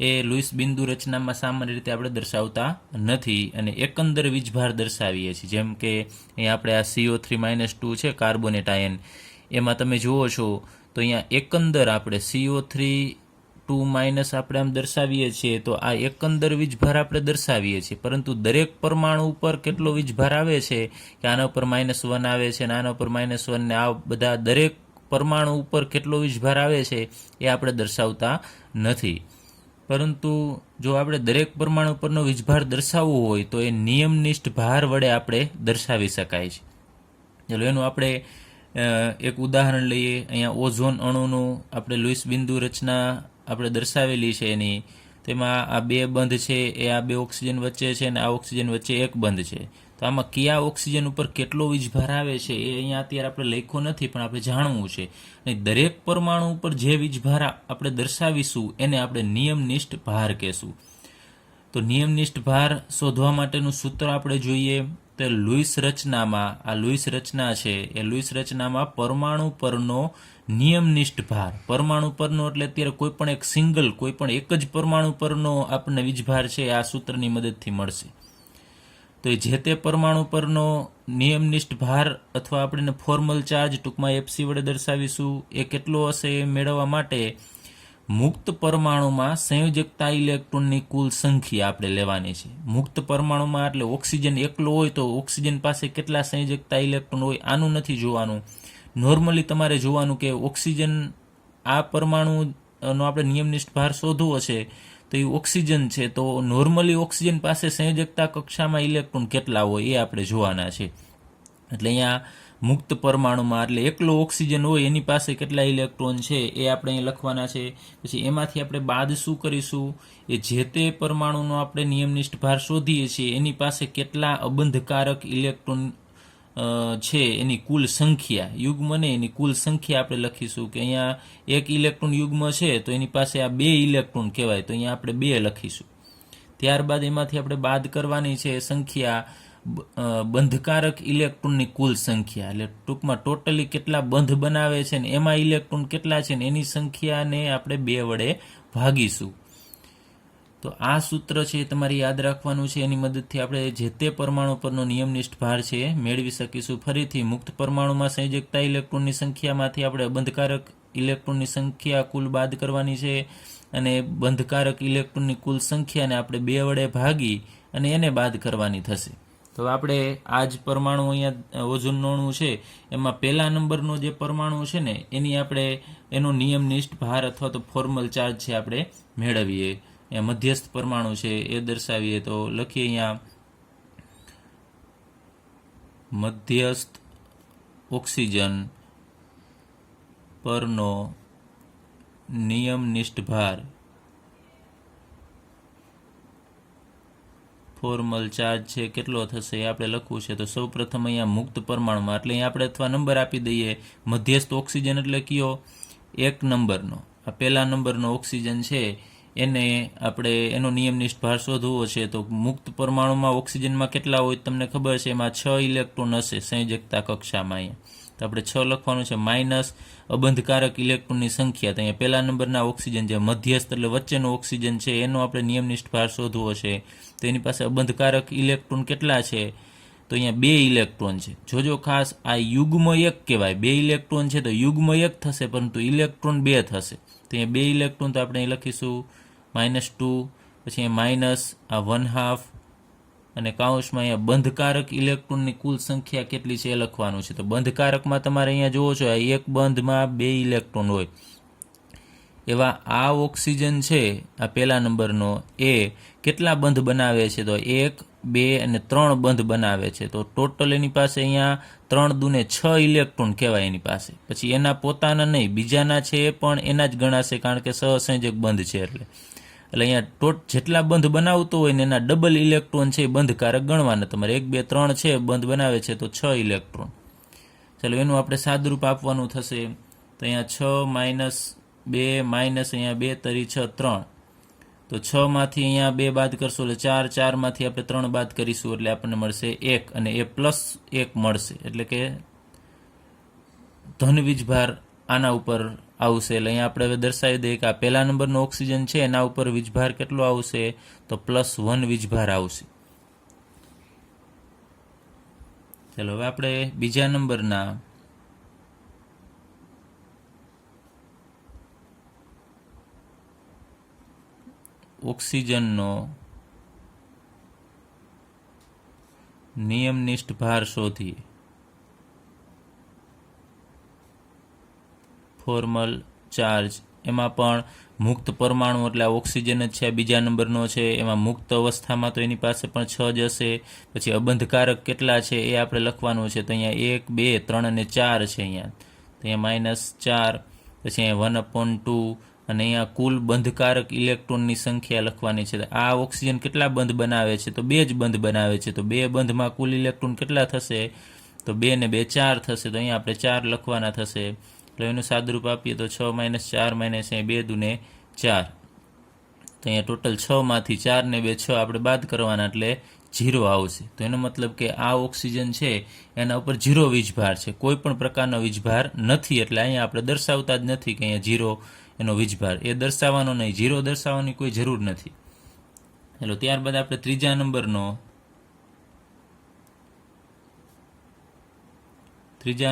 એ લુઈસ બિંદુ રચનામાં સામાન્ય રીતે આપણે દર્શાવતા નથી, અને એકંદર વીજભાર દર્શાવીએ છીએ. જેમ કે અહીંયા આપણે આ CO3-2 છે કાર્બોનેટ આયન, એમાં તમે જુઓ છો તો અહીંયા એકંદર આપણે CO3-2- આપણે આમ દર્શાવીએ છીએ, તો આ એકંદર વીજભાર આપણે દર્શાવીએ છીએ, પરંતુ દરેક પરમાણુ ઉપર કેટલો વીજભાર આવે છે કે આના ઉપર -1 આવે છે ને આના ઉપર -1 ને આ બધા દરેક પરમાણુ ઉપર કેટલો વીજભાર આવે છે એ આપણે દર્શાવતા નથી. પરંતુ જો આપણે દરેક પરમાણુ પરનો વીજભાર દર્શાવવો હોય તો એ નિયમનિષ્ઠ ભાર વડે આપણે દર્શાવી શકાય છે. ચલો એનું આપણે એક ઉદાહરણ લઈએ. અહીંયા ઓઝોન અણુનું આપણે લુઈસ બિંદુ રચના આપણે દર્શાવેલી છે એની, તેમાં આ 2 બંધ છે એ આ 2 ઓક્સિજન વચ્ચે છે અને આ ઓક્સિજન વચ્ચે 1 બંધ છે. તો આમાં કયા ઓક્સિજન ઉપર કેટલો વીજભાર આવે છે એ અહીંયા અત્યારે આપણે લખ્યો નથી, પણ આપણે જાણવું છે. અને દરેક પરમાણુ ઉપર જે વીજભાર આપણે દર્શાવીશું એને આપણે નિયમનિષ્ઠ ભાર કહેશું. તો નિયમનિષ્ઠ ભાર શોધવા માટેનું સૂત્ર આપણે જોઈએ તો લુઈસ રચનામાં, આ લુઈસ રચના છે એ લુઈસ રચનામાં પરમાણુ પરનો નિયમનિષ્ઠ ભાર, પરમાણુ પરનો એટલે અત્યારે કોઈ પણ એક સિંગલ, કોઈ પણ એક જ પરમાણુ પરનો આપણને વીજભાર છે આ સૂત્રની મદદથી મળશે. તો એ જે તે પરમાણુ પરનો નિયમનિષ્ઠ ભાર અથવા આપણે ફોર્મલ ચાર્જ ટૂંકમાં એફસી વડે દર્શાવીશું, એ કેટલો હશે એ મેળવવા માટે મુક્ત પરમાણુમાં સંયોજકતા ઇલેક્ટ્રોનની કુલ સંખ્યા આપણે લેવાની છે. મુક્ત પરમાણુમાં એટલે ઓક્સિજન એકલો હોય તો ઓક્સિજન પાસે કેટલા સંયોજકતા ઇલેક્ટ્રોન હોય આનું નથી જોવાનું. નોર્મલી તમારે જોવાનું કે ઓક્સિજન આ પરમાણુનો આપણે નિયમનિષ્ઠ ભાર શોધવો છે તો એ ઓક્સિજન છે, તો નોર્મલી ઓક્સિજન પાસે સંયોજકતા કક્ષામાં ઇલેક્ટ્રોન કેટલા હોય એ આપણે જોવાના છે. એટલે અહીંયા મુક્ત પરમાણુમાં એટલે એકલો ઓક્સિજન હોય એની પાસે કેટલા ઇલેક્ટ્રોન છે એ આપણે અહીં લખવાના છે. પછી એમાંથી આપણે બાદ શું કરીશું, એ જે તે પરમાણુનો આપણે નિયમનિષ્ઠ ભાર શોધીએ છીએ એની પાસે કેટલા અબંધકારક ઇલેક્ટ્રોન છે એની કુલ સંખ્યા, યુગ્મ ને એની કુલ સંખ્યા આપણે લખીશું કે અહીંયા 1 ઇલેક્ટ્રોન યુગ્મ છે તો એની પાસે આ 2 ઇલેક્ટ્રોન કહેવાય, તો અહીંયા આપણે 2 લખીશું. ત્યારબાદ એમાંથી આપણે બાદ કરવાની છે સંખ્યા બંધકારક ઇલેક્ટ્રોનની કુલ સંખ્યા, એટલે ટૂંકમાં ટોટલી કેટલા બંધ બનાવે છે ને એમાં ઇલેક્ટ્રોન કેટલા છે ને એની સંખ્યાને આપણે 2 વડે ભાગીશું. તો આ સૂત્ર છે તમારે યાદ રાખવાનું છે, એની મદદથી આપણે જે તે પરમાણુ પરનો નિયમનિષ્ઠ ભાર છે મેળવી શકીશું. ફરીથી મુક્ત પરમાણુમાં સંયોજકતા ઇલેક્ટ્રોનની સંખ્યામાંથી આપણે બંધકારક ઇલેક્ટ્રોનની સંખ્યા કુલ બાદ કરવાની છે, અને બંધકારક ઇલેક્ટ્રોનની કુલ સંખ્યાને આપણે 2 વડે ભાગી અને એને બાદ કરવાની થશે. તો આપણે આ જ પરમાણુ અહીંયા ઓઝોનનો અણુ છે એમાં પહેલા નંબરનો જે પરમાણુ છે ને એની આપણે એનો નિયમનિષ્ઠ ભાર અથવા તો ફોર્મલ ચાર્જ છે આપણે મેળવીએ. મધ્યસ્થ પરમાણુ છે એ દર્શાવીએ તો લખીએ અહીંયા મધ્યસ્થ ઓક્સિજન પરનો નિયમનિષ્ઠ ભાર ફોર્મલ ચાર્જ છે કેટલો થશે એ આપણે લખવું છે. તો સૌપ્રથમ અહીંયા મુક્ત પરમાણુમાં એટલે અહીંયા આપણે અથવા નંબર આપી દઈએ. મધ્યસ્થ ઓક્સિજન એટલે કયો 1 નંબરનો, આ પહેલા નંબરનો ઓક્સિજન છે એને આપણે એનો નિયમનિષ્ઠ ભાર શોધવો છે. તો મુક્ત પરમાણુમાં ઓક્સિજનમાં કેટલા હોય તમને ખબર છે, એમાં 6 ઇલેક્ટ્રોન હશે સંયોજકતા કક્ષામાં. અહીંયા તો આપણે 6 લખવાનું છે, માઇનસ અબંધકારક ઇલેક્ટ્રોનની સંખ્યા. તો અહીંયા પહેલા નંબરના ઓક્સિજન જે મધ્યસ્થ એટલે વચ્ચેનો ઓક્સિજન છે એનો આપણે નિયમનિષ્ઠ ભાર શોધવો છે. તો એની પાસે અબંધકારક ઇલેક્ટ્રોન કેટલા છે, તો અહીંયા 2 ઇલેક્ટ્રોન છે. જોજો ખાસ આ યુગ્મ 1 કહેવાય. 2 ઇલેક્ટ્રોન છે તો યુગ્મ 1 થશે, પરંતુ ઇલેક્ટ્રોન 2 થશે. તો અહીંયા 2 ઇલેક્ટ્રોન તો આપણે અહીં લખીશું -2, પછી માઇનસ આ 1/2 અને કાઉન્સમાં અહીંયા બંધકારક ઇલેક્ટ્રોનની કુલ સંખ્યા કેટલી છે એ લખવાનું છે. તો બંધકારકમાં તમારે અહીંયા જોવો છો, આ એક બંધમાં 2 ઇલેક્ટ્રોન હોય. એવા આ ઓક્સિજન છે આ પહેલા નંબરનો, એ કેટલા બંધ બનાવે છે, તો 1, 2 અને 3 બંધ બનાવે છે. તો ટોટલ એની પાસે અહીંયા 3 દુને 6 ઇલેક્ટ્રોન કહેવાય એની પાસે. પછી એના પોતાના નહીં, બીજાના છે એ પણ એના જ ગણાશે, કારણ કે સહસંયોજક બંધ છે. એટલે અહીંયા જેટલા બંધ બનાવતો હોય ને એના ડબલ ઇલેક્ટ્રોન છે એ બંધકારક ગણવાના. તમારે 1, 2, 3 છે બંધ બનાવે છે તો 6 ઇલેક્ટ્રોન. ચાલો એનું આપણે સાદરૂપ આપવાનું થશે. તો અહીંયા 6 - 2 માઇનસ અહીંયા 2 તરી 6 3. તો 6 માંથી અહીંયા 2 બાદ કરશો એટલે 4, 4 માંથી આપણે 3 બાદ કરીશું એટલે આપણને મળશે 1, અને એ +1 મળશે. એટલે કે ધન વીજભાર આના ઉપર આવશે. એટલે અહીંયા આપણે હવે દર્શાવી દઈએ કે આ પહેલા નંબરનો ઓક્સિજન છે એના ઉપર વીજભાર કેટલો આવશે, તો +1 વીજભાર આવશે. ચાલો હવે આપણે બીજા નંબરના ઓક્સિજનનો નિયમનિષ્ઠ ભાર શોધીએ. ફોર્મલ ચાર્જ, એમાં પણ મુક્ત પરમાણુ એટલે ઓક્સિજન જ છે, બીજા નંબરનો છે. એમાં મુક્ત અવસ્થામાં તો એની પાસે પણ 6 જ હશે. પછી અબંધકારક કેટલા છે એ આપણે લખવાનું છે. તો અહીંયા 1, 2, 3 અને 4 છે. અહીંયા તો અહીંયા -4, પછી અહીંયા 1/2, અને અહીંયા કુલ બંધકારક ઇલેક્ટ્રોનની સંખ્યા લખવાની છે. આ ઓક્સિજન કેટલા બંધ બનાવે છે, તો 2 જ બંધ બનાવે છે. તો 2 બંધમાં કુલ ઇલેક્ટ્રોન કેટલા થશે, તો 2 ને 2 4 થશે. તો અહીંયા આપણે 4 લખવાના થશે. એટલે એનું સાદરૂપ આપીએ તો 6 - 4 - 2 દુને 4. તો અહીંયા ટોટલ 6 માંથી 4 ને 2 6 આપણે બાદ કરવાના એટલે 0 આવશે. તો એનો મતલબ કે આ ઓક્સિજન છે એના ઉપર 0 વીજભાર છે, કોઈ પણ પ્રકારનો વીજભાર નથી. એટલે અહીંયા આપણે દર્શાવતા જ નથી કે અહીંયા 0 એનો વીજભાર, એ દર્શાવવાનો નહીં, 0 દર્શાવવાની કોઈ જરૂર નથી. ચાલો ત્યારબાદ આપણે ત્રીજા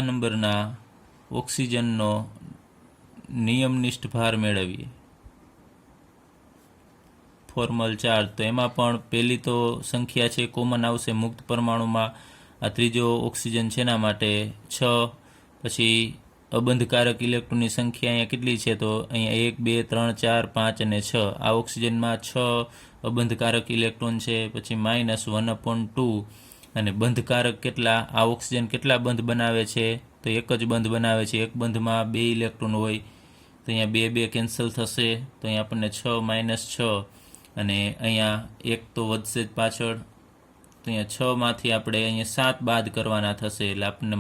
નંબરના ઓક્સિજનનો નિયમનિષ્ઠ ભાર મેળવીએ. ફોર્મલ ચાર્જ, તો એમાં પણ પહેલી તો સંખ્યા છે કોમન આવશે મુક્ત પરમાણુમાં. આ ત્રીજો ઓક્સિજન છે એના માટે 6. પછી અબંધકારક ઇલેક્ટ્રોનની સંખ્યા અહીંયા કેટલી છે, તો અહીંયા 1, 2, 3, 4, 5 અને 6. આ ઓક્સિજનમાં 6 અબંધકારક ઇલેક્ટ્રોન છે. પછી -1/2, અને બંધકારક કેટલા, આ ઓક્સિજન કેટલા બંધ બનાવે છે, તો એક જ બંધ બનાવે છે. એક બંધમાં 2 ઇલેક્ટ્રોન હોય. તો અહીંયા 2, 2 કેન્સલ થશે. તો અહીંયા આપણને 6 - 6, અને અહીંયા 1 તો વધશે જ પાછળ. તો અહીંયા 6 માંથી આપણે અહીંયા 7 બાદ કરવાના થશે એટલે આપણને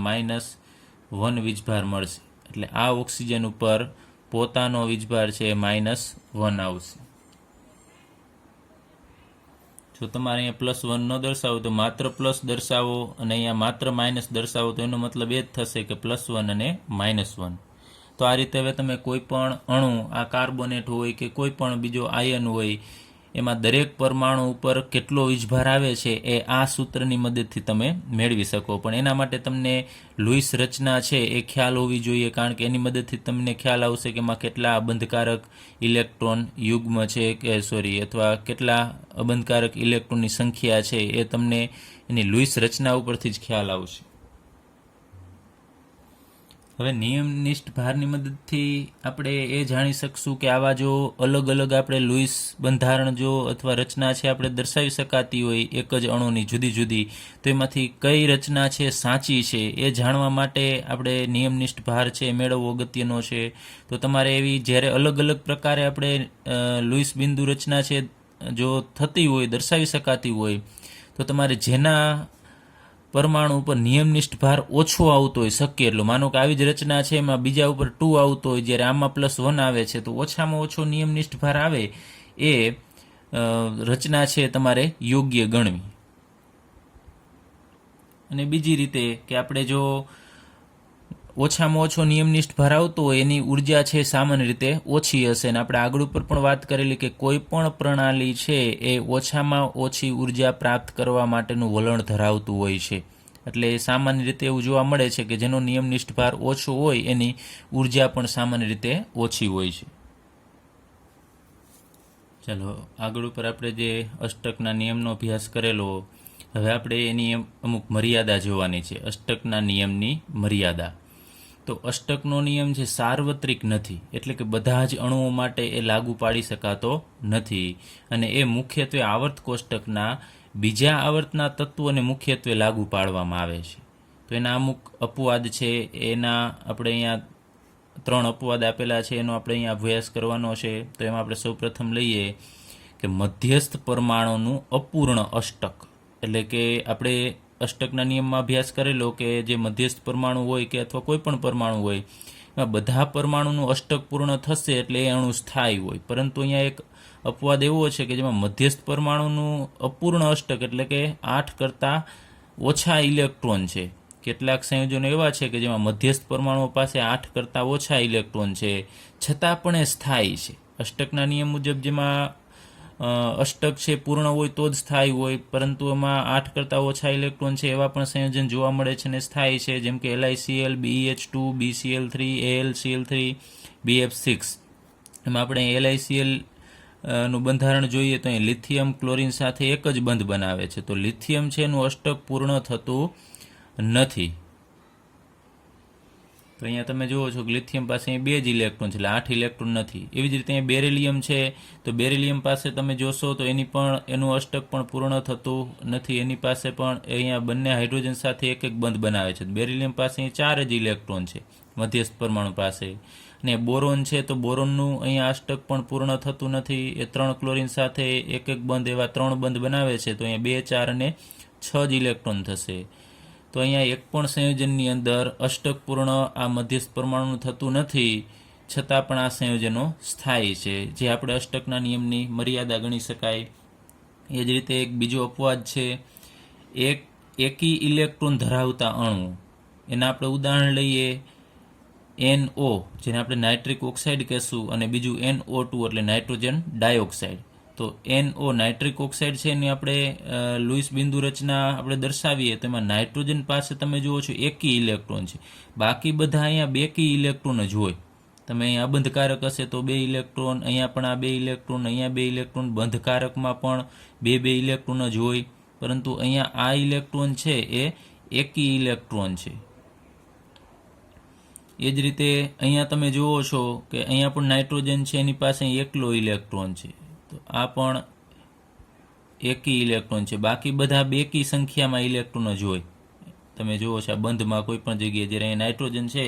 -1 વીજભાર મળશે. એટલે આ ઓક્સિજન ઉપર પોતાનો વીજભાર છે એ -1 આવશે. જો તમારે અહીંયા +1 ન દર્શાવો તો માત્ર પ્લસ દર્શાવો, અને અહીંયા માત્ર માઇનસ દર્શાવો, તો એનો મતલબ એ જ થશે કે +1 અને -1. તો આ રીતે હવે તમે કોઈ પણ અણુ, આ કાર્બોનેટ હોય કે કોઈ પણ બીજો આયન હોય, એમાં દરેક પરમાણુ ઉપર કેટલો વીજભાર આવે છે એ આ સૂત્રની મદદથી તમે મેળવી શકો. પણ એના માટે તમને લુઈસ રચના છે એ ખ્યાલ હોવી જોઈએ, કારણ કે એની મદદથી તમને ખ્યાલ આવશે કે એમાં કેટલા અબંધકારક ઇલેક્ટ્રોન યુગ્મ છે અથવા કેટલા અબંધકારક ઇલેક્ટ્રોનની સંખ્યા છે એ તમને એની લુઈસ રચના ઉપરથી જ ખ્યાલ આવશે. હવે નિયમનિષ્ઠ ભારની મદદથી આપણે એ જાણી શકશું કે આવા જો અલગ અલગ આપણે લુઈસ બંધારણ જો અથવા રચના છે આપણે દર્શાવી શકાતી હોય એક જ અણુની જુદી જુદી, તો એમાંથી કઈ રચના છે સાચી છે એ જાણવા માટે આપણે નિયમનિષ્ઠ ભાર છે એ મેળવવો અગત્યનો છે. તો તમારે એવી જ્યારે અલગ અલગ પ્રકારે આપણે લુઈસ બિંદુ રચના છે જો થતી હોય, દર્શાવી શકાતી હોય, તો તમારે જેના પરમાણુ ઉપર નિયમનિષ્ઠ ભાર ઓછો આવતો હોય શક્ય એટલો. માનો કે આવી જ રચના છે, એમાં બીજા ઉપર 2 આવતો હોય, જ્યારે આમાં +1 આવે છે, તો ઓછામાં ઓછો નિયમનિષ્ઠ ભાર આવે એ રચના છે તમારે યોગ્ય ગણવી. અને બીજી રીતે કે આપણે જો ઓછામાં ઓછો નિયમનિષ્ઠ ભાર આવતો હોય એની ઉર્જા છે સામાન્ય રીતે ઓછી હશે. અને આપણે આગળ ઉપર પણ વાત કરેલી કે કોઈ પણ પ્રણાલી છે એ ઓછામાં ઓછી ઉર્જા પ્રાપ્ત કરવા માટેનું વલણ ધરાવતું હોય છે. એટલે સામાન્ય રીતે એવું જોવા મળે છે કે જેનો નિયમનિષ્ઠ ભાર ઓછો હોય એની ઉર્જા પણ સામાન્ય રીતે ઓછી હોય છે. ચાલો આગળ ઉપર આપણે જે અષ્ટકના નિયમનો અભ્યાસ કરેલો, હવે આપણે એની અમુક મર્યાદા જોવાની છે. અષ્ટકના નિયમની મર્યાદા. તો અષ્ટકનો નિયમ છે સાર્વત્રિક નથી, એટલે કે બધા જ અણુઓ માટે એ લાગુ પાડી શકાતો નથી. અને એ મુખ્યત્વે આવર્ત કોષ્ટકના બીજા આવર્તના તત્વોને મુખ્યત્વે લાગુ પાડવામાં આવે છે. તો એના અમુક અપવાદ છે, એના આપણે અહીંયા 3 અપવાદ આપેલા છે, એનો આપણે અહીંયા અભ્યાસ કરવાનો છે. તો એમાં આપણે સૌપ્રથમ લઈએ કે મધ્યસ્થ પરમાણુનું અપૂર્ણ અષ્ટક. એટલે કે આપણે અષ્ટકના નિયમમાં અભ્યાસ કરેલો કે જે મધ્યસ્થ પરમાણુ હોય કે અથવા કોઈ પણ પરમાણુ હોય, એમાં બધા પરમાણુનું અષ્ટક પૂર્ણ થશે એટલે એ અણુ સ્થાયી હોય. પરંતુ અહીંયા એક અપવાદ એવો છે કે જેમાં મધ્યસ્થ પરમાણુનું અપૂર્ણ અષ્ટક એટલે કે 8 કરતાં ઓછા ઇલેક્ટ્રોન છે. કેટલાક સંયોજનો એવા છે કે જેમાં મધ્યસ્થ પરમાણુઓ પાસે 8 કરતાં ઓછા ઇલેક્ટ્રોન છે, છતાં પણ એ સ્થાયી છે. અષ્ટકના નિયમ મુજબ જેમાં અષ્ટક છે પૂર્ણ હોય તો જ સ્થાયી હોય, પરંતુ એમાં 8 કરતાં ઓછા ઇલેક્ટ્રોન છે એવા પણ સંયોજન જોવા મળે છે અને સ્થાયી છે, જેમ કે LiCl, BH2, BCl3, AlCl3, BF6. એમાં આપણે LiCl નું બંધારણ જોઈએ તો અહીં લિથિયમ ક્લોરિન સાથે એક જ બંધ બનાવે છે. તો લિથિયમ છે એનું અષ્ટક પૂર્ણ થતું નથી. તો અહીંયા તમે જુઓ છો કે લિથિયમ પાસે 2 જ ઇલેક્ટ્રોન છે, એટલે 8 ઇલેક્ટ્રોન નથી. એવી જ રીતે અહીં બેરિલિયમ છે, તો બેરિલિયમ પાસે તમે જોશો તો એનું અષ્ટક પણ પૂર્ણ થતું નથી. એની પાસે પણ અહીંયા બંને હાઇડ્રોજન સાથે એક બંધ બનાવે છે. બેરિલિયમ પાસે 4 જ ઇલેક્ટ્રોન છે મધ્યસ્થ પરમાણુ પાસે. અને બોરોન છે, તો બોરોનનું અહીંયા અષ્ટક પણ પૂર્ણ થતું નથી. એ 3 ક્લોરિન સાથે એક બંધ, એવા 3 બંધ બનાવે છે. તો અહીંયા 2, 4 અને 6 જ ઇલેક્ટ્રોન થશે. તો અહીંયા એક પણ સંયોજનની અંદર અષ્ટક પૂર્ણ આ મધ્યસ્થ પરમાણુનું થતું નથી, છતાં પણ આ સંયોજનો સ્થાયી છે, જે આપણે અષ્ટકના નિયમની મર્યાદા ગણી શકાય. એ જ રીતે એક બીજો અપવાદ છે, એકી ઇલેક્ટ્રોન ધરાવતા અણુ. એના આપણે ઉદાહરણ લઈએ NO, જેને આપણે નાઇટ્રિક ઓક્સાઇડ કહેશું, અને બીજું NO2 એટલે નાઇટ્રોજન ડાયોક્સાઇડ. તો NO નાઇટ્રિક ઓક્સાઇડ છે એની આપણે લુઈસ બિંદુ રચના આપણે દર્શાવીએ તો એમાં નાઇટ્રોજન પાસે તમે જુઓ છો એકી ઇલેક્ટ્રોન છે, બાકી બધા અહીંયા બેકી ઇલેક્ટ્રોન જ હોય. તમે અહીંયા અબંધકારક હશે તો 2 ઇલેક્ટ્રોન, અહીંયા પણ આ 2 ઇલેક્ટ્રોન, અહીંયા 2 ઇલેક્ટ્રોન, બંધકારકમાં પણ 2 ઇલેક્ટ્રોન જ હોય. પરંતુ અહીંયા આ ઇલેક્ટ્રોન છે એ એકી ઇલેક્ટ્રોન છે. એ જ રીતે અહીંયા તમે જુઓ છો કે અહીંયા પણ નાઇટ્રોજન છે એની પાસે એકલો ઇલેક્ટ્રોન છે, તો આ પણ એકી ઇલેક્ટ્રોન છે. બાકી બધા બેકી સંખ્યામાં ઇલેક્ટ્રોન જ હોય. તમે જુઓ છો આ બંધમાં કોઈ પણ જગ્યાએ જ્યારે અહીંયા નાઇટ્રોજન છે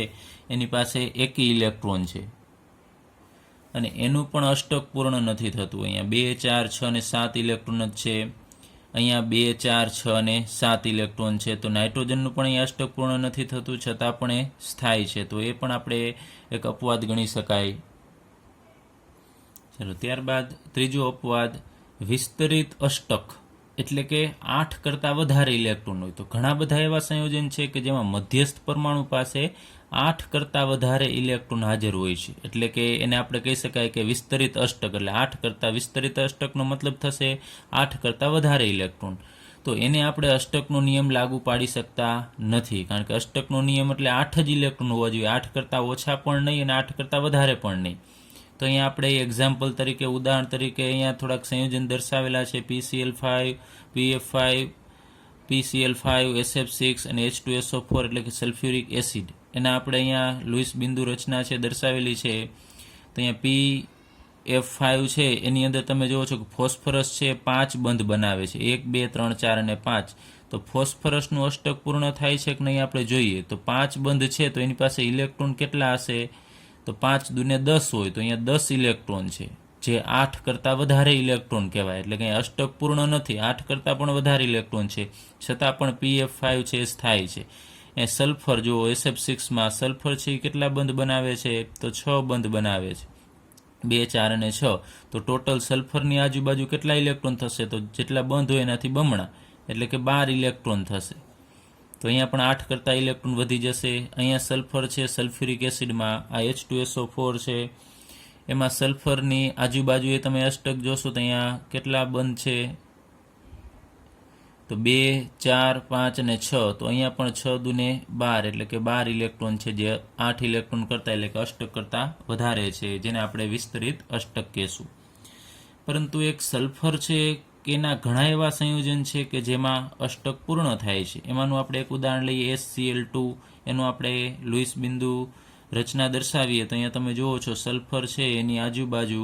એની પાસે એકી ઇલેક્ટ્રોન છે અને એનું પણ અષ્ટક પૂર્ણ નથી થતું. અહીંયા 2, 4, 6 અને 7 ઇલેક્ટ્રોન જ છે. અહીંયા 2, 4, 6 અને 7 ઇલેક્ટ્રોન છે. તો નાઇટ્રોજનનું પણ અહીંયા અષ્ટક પૂર્ણ નથી થતું, છતાં પણ એ સ્થાયી છે. તો એ પણ આપણે એક અપવાદ ગણી શકાય. ચલો ત્યારબાદ ત્રીજો અપવાદ વિસ્તરિત અષ્ટક, એટલે કે 8 કરતાં વધારે ઇલેક્ટ્રોન હોય. તો ઘણા બધા એવા સંયોજન છે કે જેમાં મધ્યસ્થ પરમાણુ પાસે 8 કરતાં વધારે ઇલેક્ટ્રોન હાજર હોય છે, એટલે કે એને આપણે કહી શકાય કે વિસ્તરિત અષ્ટક. એટલે 8 કરતાં વિસ્તરિત અષ્ટકનો મતલબ થશે 8 કરતાં વધારે ઇલેક્ટ્રોન. તો એને આપણે અષ્ટકનો નિયમ લાગુ પાડી શકતા નથી, કારણ કે અષ્ટકનો નિયમ એટલે 8 જ ઇલેક્ટ્રોન હોવા જોઈએ, 8 કરતાં ઓછા પણ નહીં અને 8 કરતાં વધારે પણ નહીં. તો અહીંયા આપણે એક્ઝામ્પલ તરીકે, ઉદાહરણ તરીકે અહીંયા થોડાક સંયોજન દર્શાવેલા છે, PCl5, PF5, PCl5, SF6 અને H2SO4 એટલે કે સલ્ફ્યુરિક એસિડ. એના આપણે અહીંયા લુઈસ બિંદુ રચના છે દર્શાવેલી છે. તો અહીંયા PF5 છે એની અંદર તમે જુઓ છો કે ફોસ્ફરસ છે 5 બંધ બનાવે છે, 1, 2, 3, 4 અને 5. તો ફોસ્ફરસનું અષ્ટક પૂર્ણ થાય છે કે નહીં આપણે જોઈએ. તો 5 બંધ છે તો એની પાસે ઇલેક્ટ્રોન કેટલા હશે? તો 5 દુને 10 હોય, તો અહીંયા 10 ઇલેક્ટ્રોન છે. તો અહીંયા 5 બંધ છે જે 8 કરતાં વધારે ઇલેક્ટ્રોન કહેવાય, એટલે કંઈ અષ્ટક પૂર્ણ નથી, 8 કરતાં પણ વધારે ઇલેક્ટ્રોન છે, છતાં પણ PF5 છે એ સ્થાયી છે. એ સલ્ફર જુઓ, SF6માં સલ્ફર છે એ કેટલા બંધ બનાવે છે? તો 6 બંધ બનાવે છે, 2, 4 અને 6. તો ટોટલ સલ્ફરની આજુબાજુ કેટલા ઇલેક્ટ્રોન થશે? તો જેટલા બંધ હોય એનાથી બમણા, એટલે કે 12 ઇલેક્ટ્રોન થશે. તો અહીંયા પણ 8 કરતાં ઇલેક્ટ્રોન વધી જશે. અહીંયા સલ્ફર છે, સલ્ફ્યુરિક એસિડમાં આ H2SO4 છે, એમાં સલ્ફરની આજુબાજુએ તમે અષ્ટક જોશો તો અહીંયા કેટલા બંધ છે? તો 2, 4, 5 અને 6. તો અહીંયા પણ 6 દુને 12, એટલે કે 12 ઇલેક્ટ્રોન છે, જે 8 ઇલેક્ટ્રોન કરતાં, એટલે કે અષ્ટક કરતાં વધારે છે, જેને આપણે વિસ્તરિત અષ્ટક કહેશું. પરંતુ એક સલ્ફર છે કે એના ઘણા એવા સંયોજન છે કે જેમાં અષ્ટક પૂર્ણ થાય છે. એમાંનું આપણે એક ઉદાહરણ લઈએ, HCl2. એનું આપણે લુઈસ બિંદુ રચના દર્શાવીએ તો અહીંયા તમે જુઓ છો સલ્ફર છે એની આજુબાજુ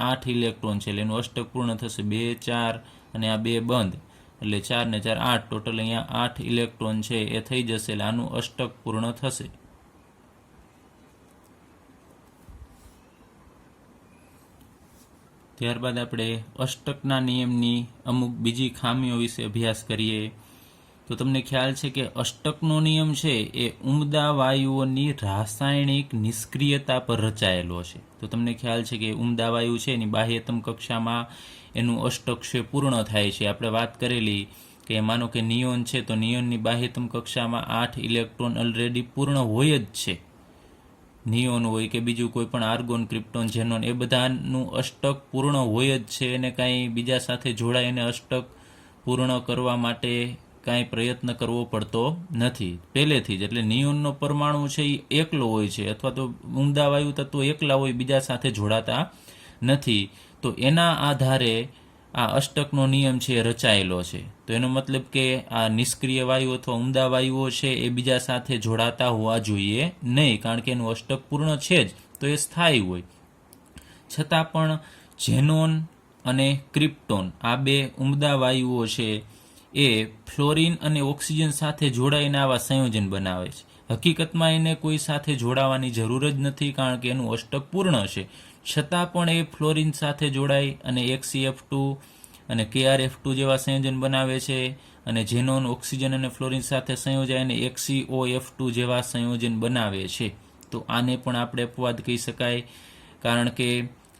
8 ઇલેક્ટ્રોન છે, એટલે એનું અષ્ટક પૂર્ણ થશે. 2, 4 અને આ 2 બંધ, એટલે 4 ને 4 8, ટોટલ અહીંયા 8 ઇલેક્ટ્રોન છે એ થઈ જશે, એટલે આનું અષ્ટક પૂર્ણ થશે. ત્યારબાદ આપણે અષ્ટકના નિયમની અમુક બીજી ખામીઓ વિશે અભ્યાસ કરીએ. તો તમને ખ્યાલ છે કે અષ્ટકનો નિયમ છે એ ઉમદા વાયુઓની રાસાયણિક નિષ્ક્રિયતા પર રચાયેલો છે. તો તમને ખ્યાલ છે કે ઉમદા વાયુ છે એની બાહ્યતમ કક્ષામાં એનું અષ્ટક છે પૂર્ણ થાય છે. આપણે વાત કરેલી કે માનો કે નિયોન છે, તો નિયોનની બાહ્યતમ કક્ષામાં 8 ઇલેક્ટ્રોન ઓલરેડી પૂર્ણ હોય જ છે. નિયોન હોય કે બીજું કોઈ પણ આર્ગોન, ક્રિપ્ટોન, ઝેનોન, એ બધાનું અષ્ટક પૂર્ણ હોય જ છે. એને કાંઈ બીજા સાથે જોડાઈને અષ્ટક પૂર્ણ કરવા માટે કાંઈ પ્રયત્ન કરવો પડતો નથી પહેલેથી જ. એટલે નિયોનનો પરમાણુ છે એ એકલો હોય છે, અથવા તો ઉમદા વાયુ તત્વો એકલા હોય, બીજા સાથે જોડાતા નથી. તો એના આધારે આ અષ્ટકનો નિયમ છે એ રચાયેલો છે. તો એનો મતલબ કે આ નિષ્ક્રિય વાયુ અથવા ઉમદા વાયુઓ છે એ બીજા સાથે જોડાતા હોવા જોઈએ નહીં, કારણ કે એનું અષ્ટક પૂર્ણ છે જ, તો એ સ્થાયી હોય. છતાં પણ ઝેનોન અને ક્રિપ્ટોન આ 2 ઉમદા વાયુઓ છે એ ફ્લોરિન અને ઓક્સિજન સાથે જોડાઈને આવા સંયોજન બનાવે છે. હકીકતમાં એને કોઈ સાથે જોડાવાની જરૂર જ નથી, કારણ કે એનું અષ્ટક પૂર્ણ છે. છતાં પણ એ ફ્લોરિન સાથે જોડાઈ અને HCF2 અને KrF2 જેવા સંયોજન બનાવે છે, અને ઝેનોન ઓક્સિજન અને ફ્લોરિન સાથે સંયોજાય અને HCOF2 જેવા સંયોજન બનાવે છે. તો આને પણ આપણે અપવાદ કહી શકાય, કારણ કે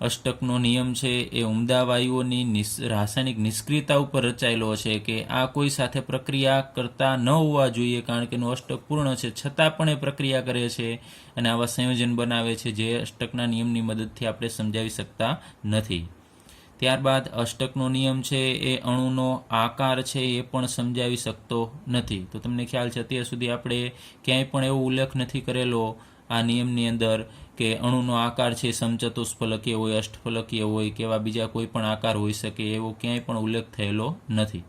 અષ્ટકનો નિયમ છે એ ઉમદા વાયુઓની રાસાયણિક નિષ્ક્રિયતા ઉપર રચાયેલો છે કે આ કોઈ સાથે પ્રક્રિયા કરતા ન હોવા જોઈએ, કારણ કે એનું અષ્ટક પૂર્ણ છે, છતાં પણ એ પ્રક્રિયા કરે છે અને આવા સંયોજન બનાવે છે, જે અષ્ટકના નિયમની મદદથી આપણે સમજાવી શકતા નથી. ત્યારબાદ અષ્ટકનો નિયમ છે એ અણુનો આકાર છે એ પણ સમજાવી શકતો નથી. તો તમને ખ્યાલ છે અત્યાર સુધી આપણે ક્યાંય પણ એવો ઉલ્લેખ નથી કરેલો આ નિયમની અંદર કે અણુનો આકાર છે સમચતુષ્ફલકીય હોય, અષ્ટફલકીય હોય, કે એવા બીજા કોઈ પણ આકાર હોઈ શકે, એવો ક્યાંય પણ ઉલ્લેખ થયેલો નથી.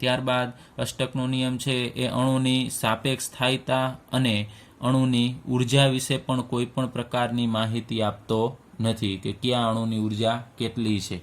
ત્યારબાદ અષ્ટકનો નિયમ છે એ અણુની સાપેક્ષ સ્થાયીતા અને અણુની ઉર્જા વિશે પણ કોઈ પણ પ્રકારની માહિતી આપતો નથી, કે કયા અણુની ઉર્જા કેટલી છે.